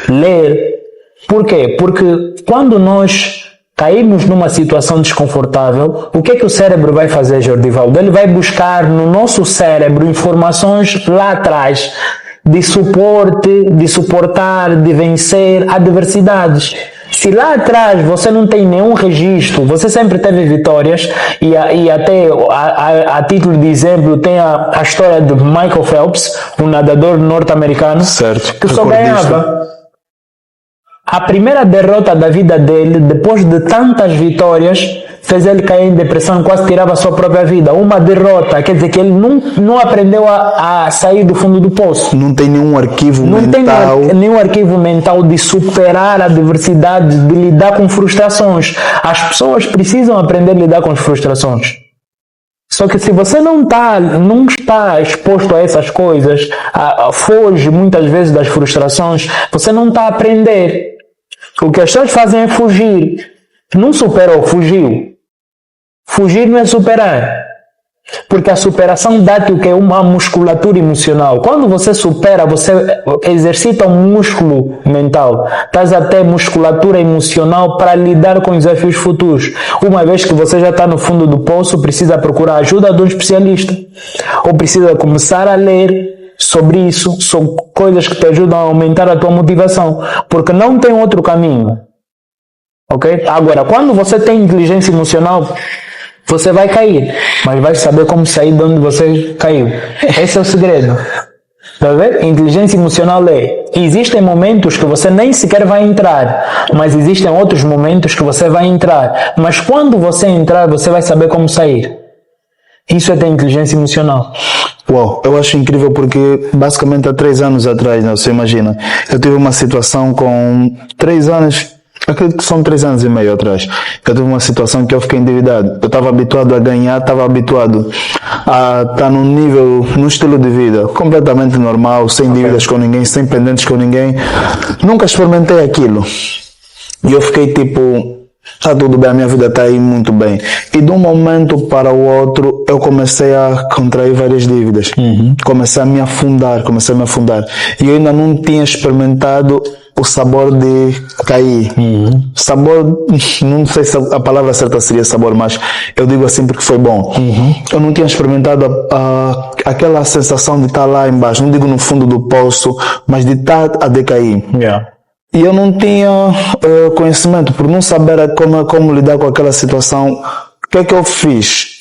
Ler. Por quê? Porque quando nós caímos numa situação desconfortável, o que é que o cérebro vai fazer, Jordivaldo? Ele vai buscar no nosso cérebro informações lá atrás de suporte, de suportar, de vencer adversidades. Se lá atrás você não tem nenhum registro, você sempre teve vitórias e até a título de exemplo tem a história de Michael Phelps, um nadador norte-americano, certo, que só ganhava. A primeira derrota da vida dele, depois de tantas vitórias, fez ele cair em depressão, quase tirava a sua própria vida. Uma derrota, quer dizer que ele não aprendeu a sair do fundo do poço. Não tem nenhum arquivo mental. Não tem nenhum arquivo mental de superar adversidades, de lidar com frustrações. As pessoas precisam aprender a lidar com as frustrações. Só que se você não está exposto a essas coisas, foge muitas vezes das frustrações, você não está a aprender. O que as pessoas fazem é fugir. Não superou, fugiu. Fugir não é superar. Porque a superação dá-te o que é uma musculatura emocional. Quando você supera, você exercita um músculo mental. Estás a ter musculatura emocional para lidar com os desafios futuros. Uma vez que você já está no fundo do poço, precisa procurar ajuda de um especialista. Ou precisa começar a ler sobre isso, são coisas que te ajudam a aumentar a tua motivação, porque não tem outro caminho. Ok? Agora, quando você tem inteligência emocional, você vai cair, mas vai saber como sair de onde você caiu. Esse é o segredo. Tá vendo? Inteligência emocional existem momentos que você nem sequer vai entrar, mas existem outros momentos que você vai entrar. Mas quando você entrar, você vai saber como sair. Isso é ter inteligência emocional. Uau, eu acho incrível porque basicamente há 3 anos atrás, né, você imagina, eu tive uma situação com 3 anos, acredito que são 3 anos e meio atrás, eu tive uma situação que eu fiquei endividado. Eu estava habituado a ganhar, estava habituado a estar num nível, num estilo de vida completamente normal, sem dívidas com ninguém, sem pendentes com ninguém. Nunca experimentei aquilo. E eu fiquei tipo, está tudo bem, a minha vida está aí muito bem. E de um momento para o outro, eu comecei a contrair várias dívidas. Comecei a me afundar. E eu ainda não tinha experimentado o sabor de cair. Sabor, não sei se a palavra certa seria sabor, mas eu digo assim porque foi bom. Eu não tinha experimentado aquela sensação de estar lá embaixo, não digo no fundo do poço, mas de estar a decair. E eu não tinha conhecimento, por não saber como lidar com aquela situação. O que é que eu fiz?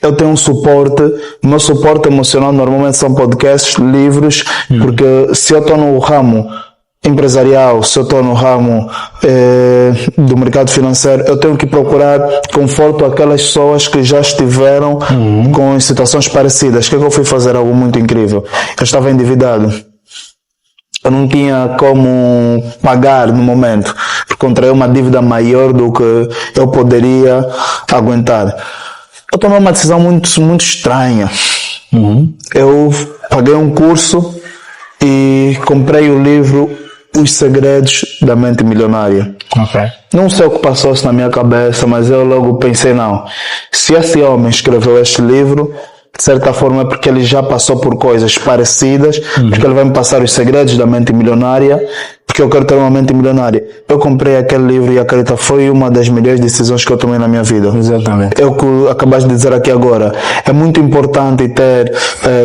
Eu tenho um suporte, o meu suporte emocional normalmente são podcasts, livros, porque se eu estou no ramo empresarial, se eu estou no ramo do mercado financeiro, eu tenho que procurar conforto àquelas pessoas que já estiveram com situações parecidas. O que é que eu fui fazer? Algo muito incrível. Eu estava endividado. Eu não tinha como pagar no momento, porque contraí uma dívida maior do que eu poderia aguentar. Eu tomei uma decisão muito, muito estranha. Eu paguei um curso e comprei o livro Os Segredos da Mente Milionária. Não sei o que passou-se na minha cabeça, mas eu logo pensei, não, se esse homem escreveu este livro, de certa forma é porque ele já passou por coisas parecidas, porque ele vai me passar os segredos da mente milionária, porque eu quero ter uma mente milionária. Eu comprei aquele livro e acredita, foi uma das melhores decisões que eu tomei na minha vida. Exatamente. É o que acabaste de dizer aqui agora. É muito importante ter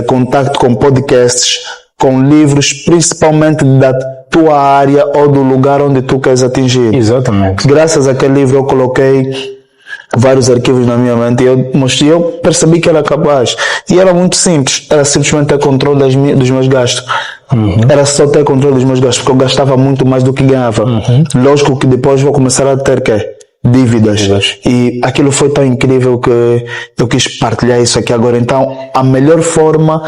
contato com podcasts, com livros, principalmente da tua área ou do lugar onde tu queres atingir. Exatamente. Graças àquele livro eu coloquei vários arquivos na minha mente e eu percebi que era capaz. E era muito simples. Era simplesmente ter controle dos meus gastos. Era só ter controle dos meus gastos, porque eu gastava muito mais do que ganhava. Lógico que depois vou começar a ter dívidas. E aquilo foi tão incrível que eu quis partilhar isso aqui agora. Então, a melhor forma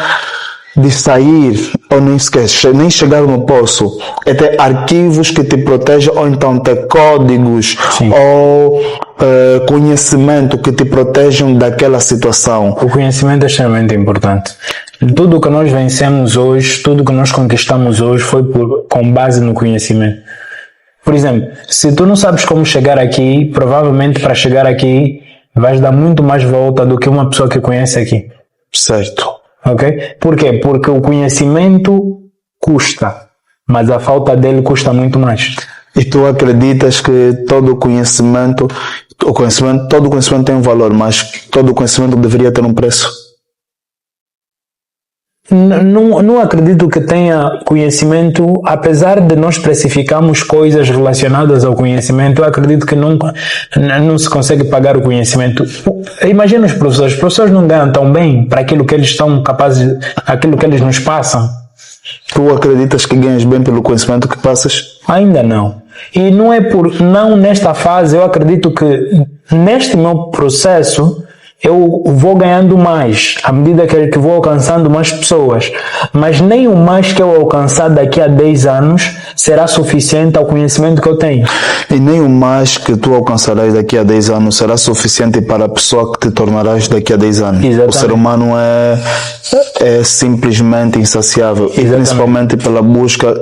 de sair, ou nem chegar no poço, é ter arquivos que te protejam, ou então ter códigos, ou conhecimento que te protejam daquela situação. O conhecimento é extremamente importante. Tudo que nós vencemos hoje, tudo que nós conquistamos hoje foi com base no conhecimento. Por exemplo, se tu não sabes como chegar aqui, provavelmente para chegar aqui vais dar muito mais volta do que uma pessoa que conhece aqui. Certo. Ok? Por quê? Porque o conhecimento custa, mas a falta dele custa muito mais. E tu acreditas que todo conhecimento tem um valor, mas todo conhecimento deveria ter um preço? Não acredito que tenha conhecimento, apesar de nós precificarmos coisas relacionadas ao conhecimento, eu acredito que não se consegue pagar o conhecimento. Imagina os professores não ganham tão bem para aquilo que eles estão capazes, aquilo que eles nos passam. Tu acreditas que ganhas bem pelo conhecimento que passas? Ainda não. E não nesta fase, eu acredito que neste meu processo eu vou ganhando mais, à medida que vou alcançando mais pessoas. Mas nem o mais que eu alcançar daqui a 10 anos será suficiente ao conhecimento que eu tenho. E nem o mais que tu alcançarás daqui a 10 anos será suficiente para a pessoa que te tornarás daqui a 10 anos. Exatamente. O ser humano é simplesmente insaciável. Exatamente. E principalmente pela busca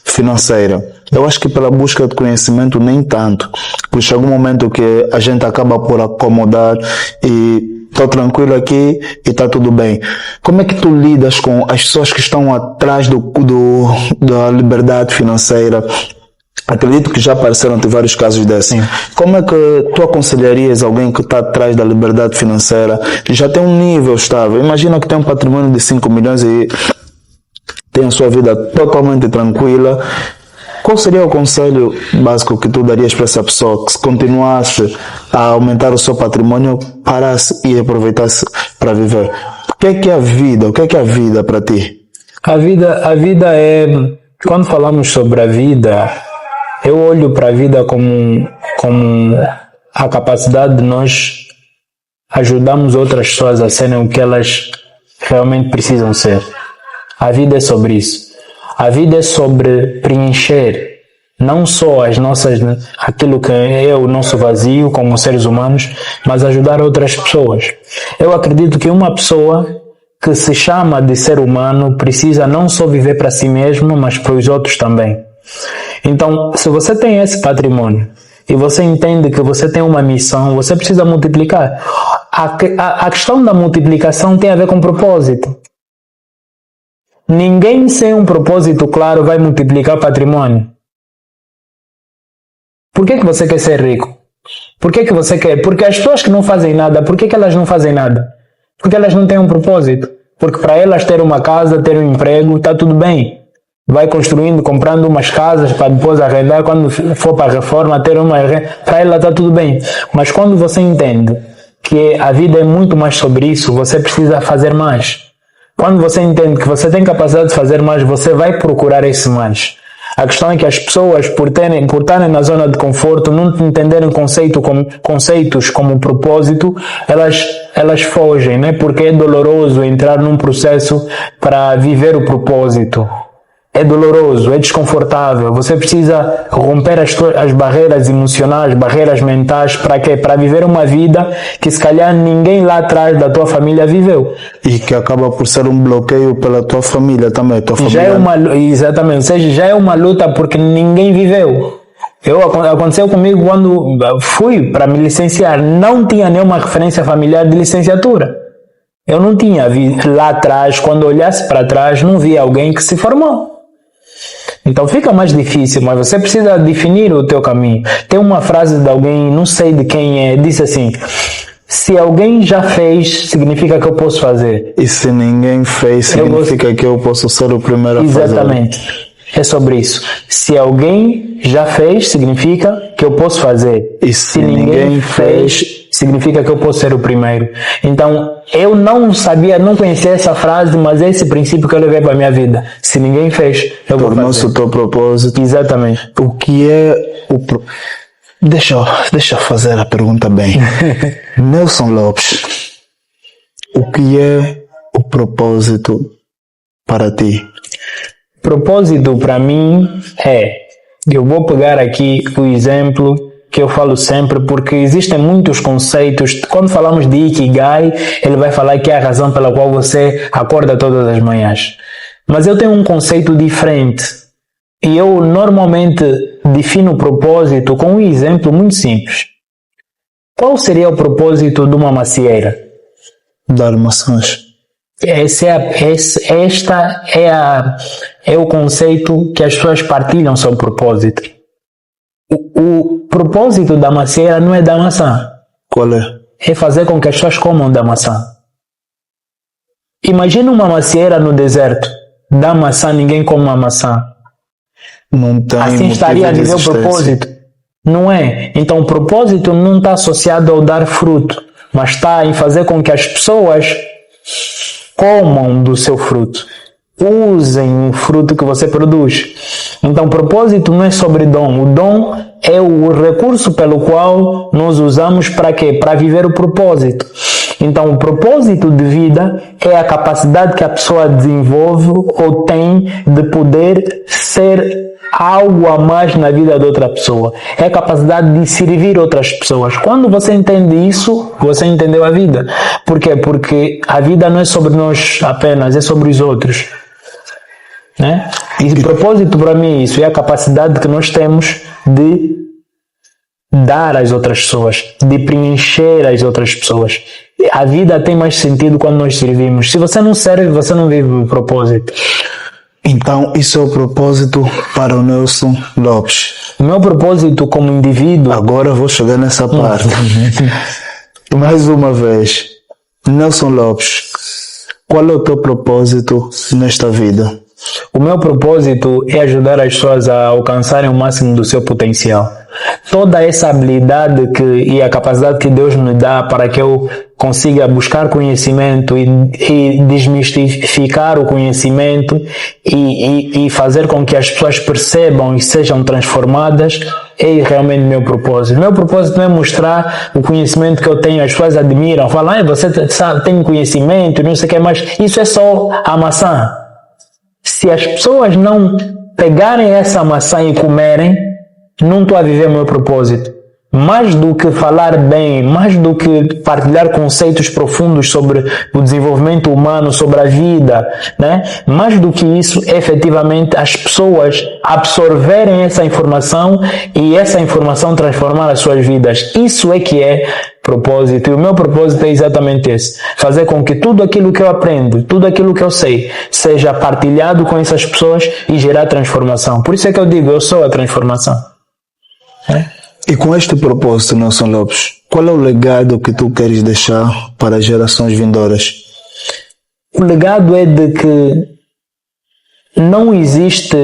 financeira. Eu acho que pela busca de conhecimento nem tanto, porque chega um momento que a gente acaba por acomodar e estou tranquilo aqui e está tudo bem. Como é que tu lidas com as pessoas que estão atrás da liberdade financeira? Acredito que já apareceram-te vários casos desses. Sim. Como é que tu aconselharias alguém que está atrás da liberdade financeira, que já tem um nível estável? Imagina que tem um patrimônio de 5 milhões e tem a sua vida totalmente tranquila. Qual seria o conselho básico que tu darias para essa pessoa que, se continuasse a aumentar o seu patrimônio, parasse e aproveitasse para viver? O que é a vida? O que é a vida para ti? A vida é, quando falamos sobre a vida, eu olho para a vida como a capacidade de nós ajudarmos outras pessoas a serem o que elas realmente precisam ser. A vida é sobre isso. A vida é sobre preencher não só as nossas, aquilo que é o nosso vazio como seres humanos, mas ajudar outras pessoas. Eu acredito que uma pessoa que se chama de ser humano precisa não só viver para si mesmo, mas para os outros também. Então, se você tem esse patrimônio e você entende que você tem uma missão, você precisa multiplicar. A questão da multiplicação tem a ver com propósito. Ninguém sem um propósito claro vai multiplicar patrimônio. Por que você quer ser rico? Por que você quer? Porque as pessoas que não fazem nada, por que elas não fazem nada? Porque elas não têm um propósito. Porque para elas ter uma casa, ter um emprego, está tudo bem. Vai construindo, comprando umas casas para depois arrendar, quando for para a reforma, ter uma... Para ela está tudo bem. Mas quando você entende que a vida é muito mais sobre isso, você precisa fazer mais. Quando você entende que você tem capacidade de fazer mais, você vai procurar esse mais. A questão é que as pessoas, por estarem na zona de conforto, não entenderem conceitos como propósito, elas fogem, né? Porque é doloroso entrar num processo para viver o propósito. É doloroso, é desconfortável. Você precisa romper as barreiras emocionais, barreiras mentais. Para quê? Para viver uma vida que se calhar ninguém lá atrás da tua família viveu. E que acaba por ser um bloqueio pela tua família também. Exatamente. Ou seja, já é uma luta porque ninguém viveu. Aconteceu comigo quando fui para me licenciar. Não tinha nenhuma referência familiar de licenciatura. Eu não tinha lá atrás, quando olhasse para trás, não via alguém que se formou. Então fica mais difícil, mas você precisa definir o teu caminho. Tem uma frase de alguém, não sei de quem é, disse assim: se alguém já fez, significa que eu posso fazer. E se ninguém fez, significa que eu posso ser o primeiro a fazer. Exatamente. É sobre isso. Se alguém já fez, significa que eu posso fazer. E se ninguém fez, significa que eu posso ser o primeiro. Então, eu não conhecia essa frase, mas é esse princípio que eu levei para a minha vida. Se ninguém fez, eu vou fazer. Tornou-se o teu propósito. Exatamente. O que é o Deixa eu fazer a pergunta bem. Nelson Lopes, o que é o propósito para ti? Propósito para mim eu vou pegar aqui o exemplo que eu falo sempre, porque existem muitos conceitos. Quando falamos de Ikigai, ele vai falar que é a razão pela qual você acorda todas as manhãs. Mas eu tenho um conceito diferente. E eu normalmente defino o propósito com um exemplo muito simples. Qual seria o propósito de uma macieira? Dar maçãs. É o conceito que as pessoas partilham sobre o propósito. O propósito da macieira não é dar maçã. Qual é? É fazer com que as pessoas comam da maçã. Imagina uma macieira no deserto. Dá maçã, ninguém come uma maçã. Não tem assim estaria a viver o propósito. Não é? Então o propósito não está associado ao dar fruto, mas está em fazer com que as pessoas comam do seu fruto, usem o fruto que você produz. Então o propósito não é sobre dom. O dom é o recurso pelo qual nós usamos para quê? Para viver o propósito. Então o propósito de vida é a capacidade que a pessoa desenvolve ou tem de poder ser algo a mais na vida de outra pessoa. É a capacidade de servir outras pessoas. Quando você entende isso, você entendeu a vida. Por quê? Porque a vida não é sobre nós apenas, é sobre os outros. Né? E o propósito para mim é isso, é a capacidade que nós temos de dar às outras pessoas, de preencher as outras pessoas. A vida tem mais sentido quando nós servimos. Se você não serve, você não vive o propósito. Então, isso é o propósito para o Nelson Lopes. O meu propósito como indivíduo... Agora vou chegar nessa parte. Mais uma vez, Nelson Lopes, qual é o teu propósito nesta vida? O meu propósito é ajudar as pessoas a alcançarem o máximo do seu potencial. Toda essa habilidade e a capacidade que Deus me dá para que eu consiga buscar conhecimento e desmistificar o conhecimento e fazer com que as pessoas percebam e sejam transformadas é realmente meu propósito. Meu propósito não é mostrar o conhecimento que eu tenho. As pessoas admiram, falam, você tem conhecimento, não sei o que mais. Isso é só a maçã. Se as pessoas não pegarem essa maçã e comerem, não estou a viver o meu propósito. Mais do que falar bem, mais do que partilhar conceitos profundos sobre o desenvolvimento humano, sobre a vida, né? Mais do que isso, efetivamente, as pessoas absorverem essa informação e essa informação transformar as suas vidas. Isso é que é propósito. E o meu propósito é exatamente esse. Fazer com que tudo aquilo que eu aprendo, tudo aquilo que eu sei, seja partilhado com essas pessoas e gerar transformação. Por isso é que eu digo, eu sou a transformação. E com este propósito, Nelson Lopes, qual é o legado que tu queres deixar para as gerações vindouras? O legado é de que não existe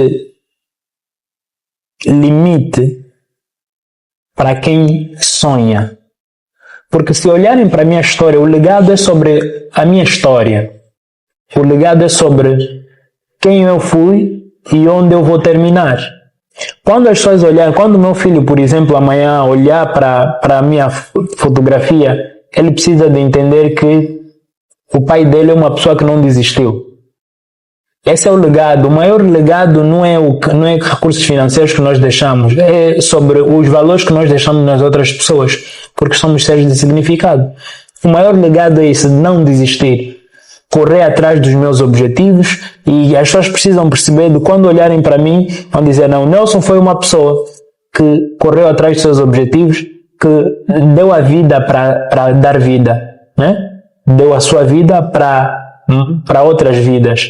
limite para quem sonha. Porque se olharem para a minha história, o legado é sobre a minha história. O legado é sobre quem eu fui e onde eu vou terminar. Quando as pessoas olharem, quando o meu filho, por exemplo, amanhã olhar para a minha fotografia, ele precisa de entender que o pai dele é uma pessoa que não desistiu. Esse é o legado. O maior legado não é recursos financeiros que nós deixamos, é sobre os valores que nós deixamos nas outras pessoas, porque somos seres de significado. O maior legado é esse, de não desistir. Correr atrás dos meus objetivos, e as pessoas precisam perceber de quando olharem para mim, vão dizer, não, Nelson foi uma pessoa que correu atrás dos seus objetivos, que deu a vida para dar vida, né? Deu a sua vida para outras vidas.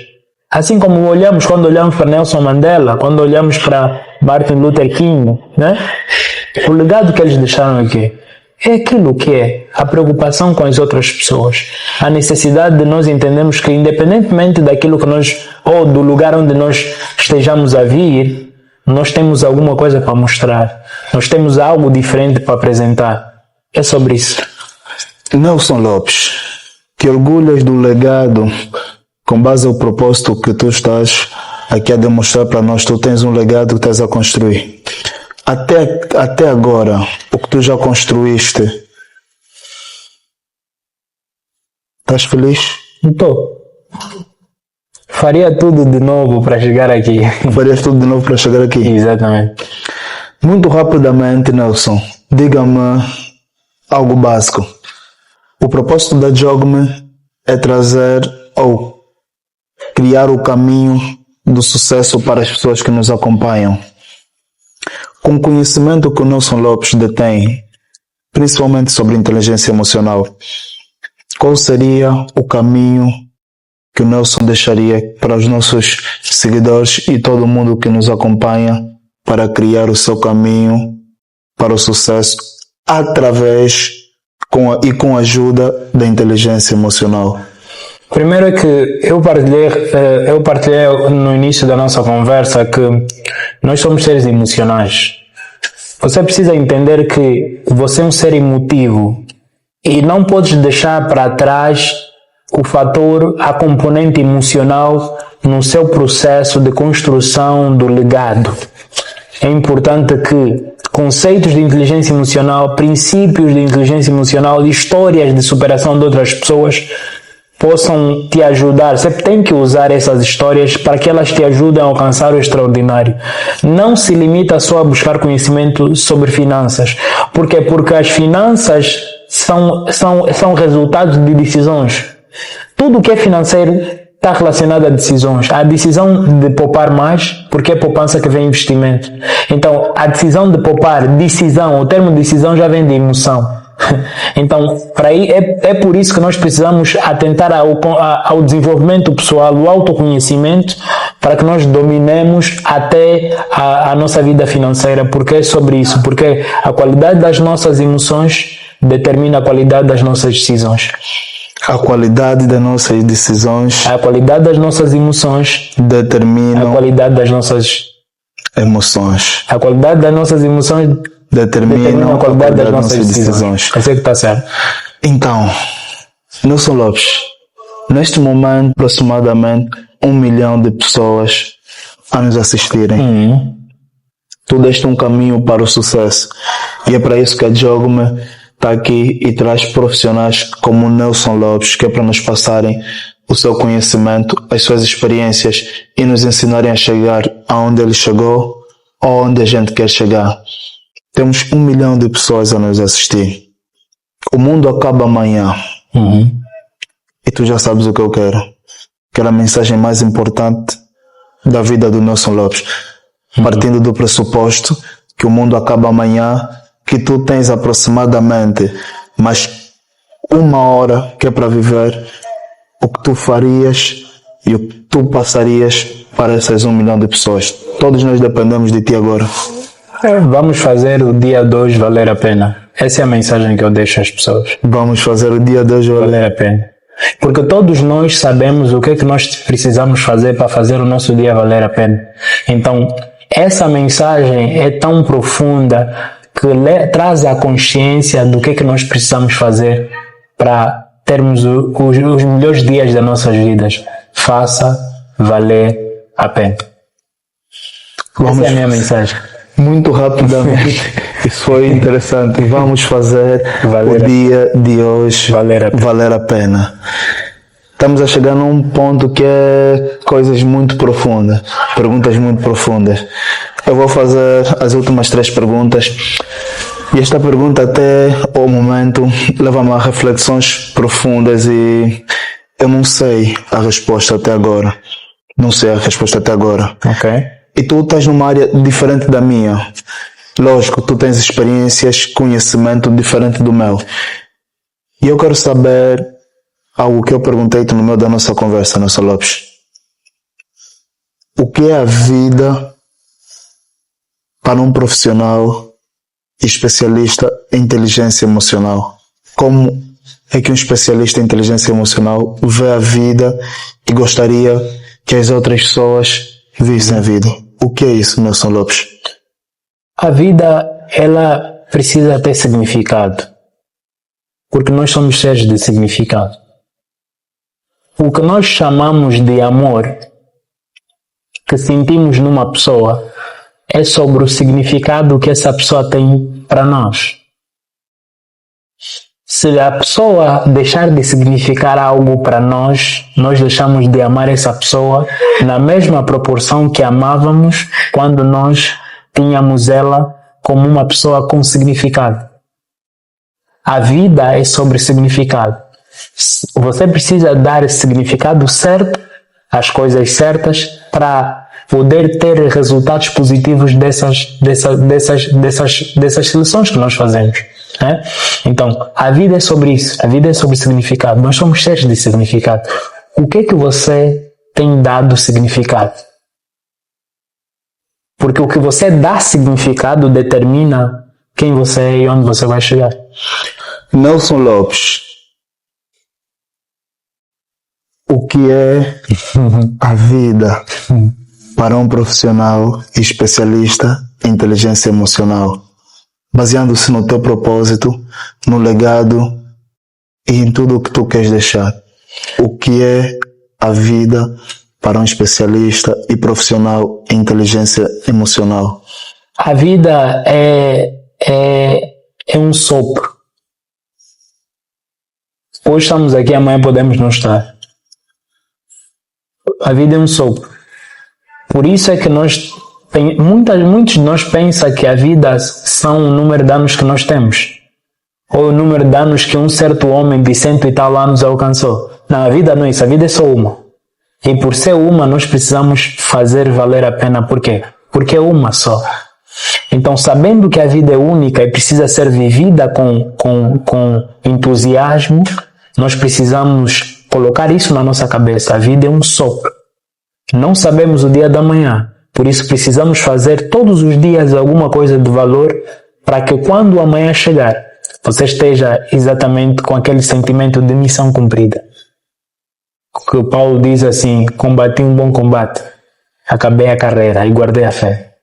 Assim como quando olhamos para Nelson Mandela, quando olhamos para Martin Luther King, né? O legado que eles deixaram aqui é aquilo que é a preocupação com as outras pessoas, a necessidade de nós entendermos que, independentemente daquilo que ou do lugar onde nós estejamos a vir, nós temos alguma coisa para mostrar, nós temos algo diferente para apresentar. É sobre isso. Nelson Lopes, te orgulhas do legado com base ao propósito que tu estás aqui a demonstrar para nós? Tu tens um legado que estás a construir. Até agora, o que tu já construíste, estás feliz? Estou. Faria tudo de novo para chegar aqui. Farias tudo de novo para chegar aqui? Exatamente. Muito rapidamente, Nelson, diga-me algo básico. O propósito da Jogme é trazer ou criar o caminho do sucesso para as pessoas que nos acompanham. Com o conhecimento que o Nelson Lopes detém, principalmente sobre inteligência emocional, qual seria o caminho que o Nelson deixaria para os nossos seguidores e todo mundo que nos acompanha para criar o seu caminho para o sucesso com a ajuda da inteligência emocional? Primeiro é que eu partilhei no início da nossa conversa que nós somos seres emocionais. Você precisa entender que você é um ser emotivo e não podes deixar para trás a componente emocional no seu processo de construção do legado. É importante que conceitos de inteligência emocional, princípios de inteligência emocional, histórias de superação de outras pessoas possam te ajudar. Você tem que usar essas histórias para que elas te ajudem a alcançar o extraordinário. Não se limita só a buscar conhecimento sobre finanças. Por quê? Porque as finanças são resultados de decisões. Tudo que é financeiro está relacionado a decisões. A decisão de poupar mais, porque é poupança que vem investimento. Então, a decisão de poupar, o termo decisão já vem de emoção. Então, para aí é por isso que nós precisamos atentar ao desenvolvimento pessoal, o autoconhecimento, para que nós dominemos até a nossa vida financeira, porque é sobre isso, porque a qualidade das nossas emoções determina a qualidade das nossas decisões. A qualidade das nossas decisões A qualidade das nossas emoções. A determinam qualidade das nossas... emoções. A qualidade das nossas emoções Determinam a qualidade das nossas decisões. Eu sei que está certo. Então, Nelson Lopes, neste momento, aproximadamente 1 milhão de pessoas a nos assistirem. Tu deste um caminho para o sucesso. E é para isso que a Jogme está aqui e traz profissionais como o Nelson Lopes, que é para nos passarem o seu conhecimento, as suas experiências e nos ensinarem a chegar aonde ele chegou ou onde a gente quer chegar. Temos 1 milhão de pessoas a nos assistir. O mundo acaba amanhã. E tu já sabes o que eu quero. Quero a mensagem mais importante da vida do Nelson Lopes. Partindo do pressuposto que o mundo acaba amanhã, que tu tens aproximadamente mais 1 hora que é para viver, o que tu farias e o que tu passarias para essas 1 milhão de pessoas. Todos nós dependemos de ti agora. Vamos fazer o dia 2 valer a pena. Essa é a mensagem que eu deixo às pessoas. Vamos fazer o dia de hoje Valer a pena. Porque todos nós sabemos o que é que nós precisamos fazer para fazer o nosso dia valer a pena. Então, essa mensagem é tão profunda que traz a consciência do que é que nós precisamos fazer para termos os melhores dias das nossas vidas. Faça valer a pena. Essa é a minha mensagem. Muito rapidamente. Isso foi interessante. Vamos fazer o dia de hoje valer a pena. Estamos a chegar num ponto que é coisas muito profundas, perguntas muito profundas. Eu vou fazer as últimas 3 perguntas. E esta pergunta até o momento leva-me a reflexões profundas e eu não sei a resposta até agora. Não sei a resposta até agora. Ok. E tu estás numa área diferente da minha. Lógico, tu tens experiências, conhecimento diferente do meu. E eu quero saber algo que eu perguntei-te no meio da nossa conversa, Nelson Lopes. O que é a vida para um profissional especialista em inteligência emocional? Como é que um especialista em inteligência emocional vê a vida e gostaria que as outras pessoas vissem a vida? O que é isso, Nelson Lopes? A vida, ela precisa ter significado. Porque nós somos seres de significado. O que nós chamamos de amor, que sentimos numa pessoa, é sobre o significado que essa pessoa tem para nós. Se a pessoa deixar de significar algo para nós, nós deixamos de amar essa pessoa na mesma proporção que amávamos quando nós tínhamos ela como uma pessoa com significado. A vida é sobre significado. Você precisa dar significado certo às coisas certas para poder ter resultados positivos dessas seleções que nós fazemos. Né? Então, a vida é sobre isso. A vida é sobre significado. Nós somos seres de significado. O que é que você tem dado significado? Porque o que você dá significado determina quem você é e onde você vai chegar. Nelson Lopes, o que é a vida para um profissional especialista em inteligência emocional? Baseando-se no teu propósito, no legado e em tudo o que tu queres deixar. O que é a vida para um especialista e profissional em inteligência emocional? A vida é um sopro. Hoje estamos aqui, amanhã podemos não estar. A vida é um sopro. Por isso é que muitos de nós pensam que a vida são o número de anos que nós temos. Ou o número de anos que um certo homem de 100 e tal anos alcançou. Não, a vida não é isso, a vida é só uma. E por ser uma, nós precisamos fazer valer a pena. Por quê? Porque é uma só. Então, sabendo que a vida é única e precisa ser vivida com entusiasmo, nós precisamos colocar isso na nossa cabeça. A vida é um sopro. Não sabemos o dia da manhã. Por isso precisamos fazer todos os dias alguma coisa de valor para que quando o amanhã chegar, você esteja exatamente com aquele sentimento de missão cumprida. Que o Paulo diz assim: combati um bom combate, acabei a carreira e guardei a fé.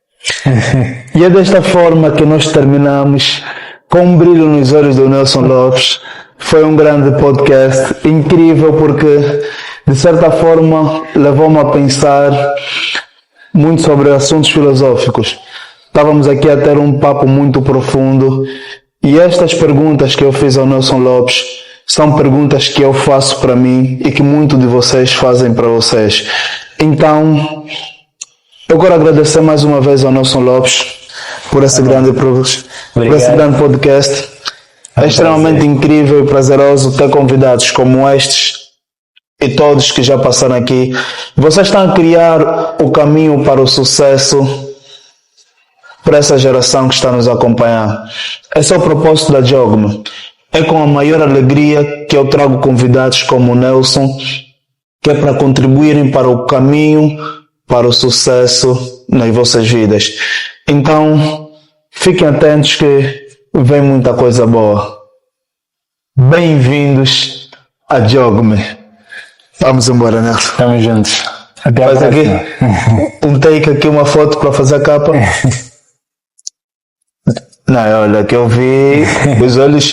E é desta forma que nós terminamos com um brilho nos olhos do Nelson Lopes. Foi um grande podcast, incrível, porque de certa forma levou-me a pensar muito sobre assuntos filosóficos. Estávamos aqui a ter um papo muito profundo e estas perguntas que eu fiz ao Nelson Lopes são perguntas que eu faço para mim e que muitos de vocês fazem para vocês. Então, eu quero agradecer mais uma vez ao Nelson Lopes por esse grande podcast. É extremamente incrível e prazeroso ter convidados como estes e todos que já passaram aqui. Vocês estão a criar o caminho para o sucesso para essa geração que está nos acompanhando. Esse é o propósito da Jogme. É com a maior alegria que eu trago convidados como o Nelson, que é para contribuírem para o caminho para o sucesso nas vossas vidas. Então, fiquem atentos que vem muita coisa boa. Bem-vindos a Jogme. Vamos embora, Nelson. Estamos juntos. Até a Faz próxima. aqui um take aqui, uma foto para fazer a capa. Não, olha, que eu vi os olhos.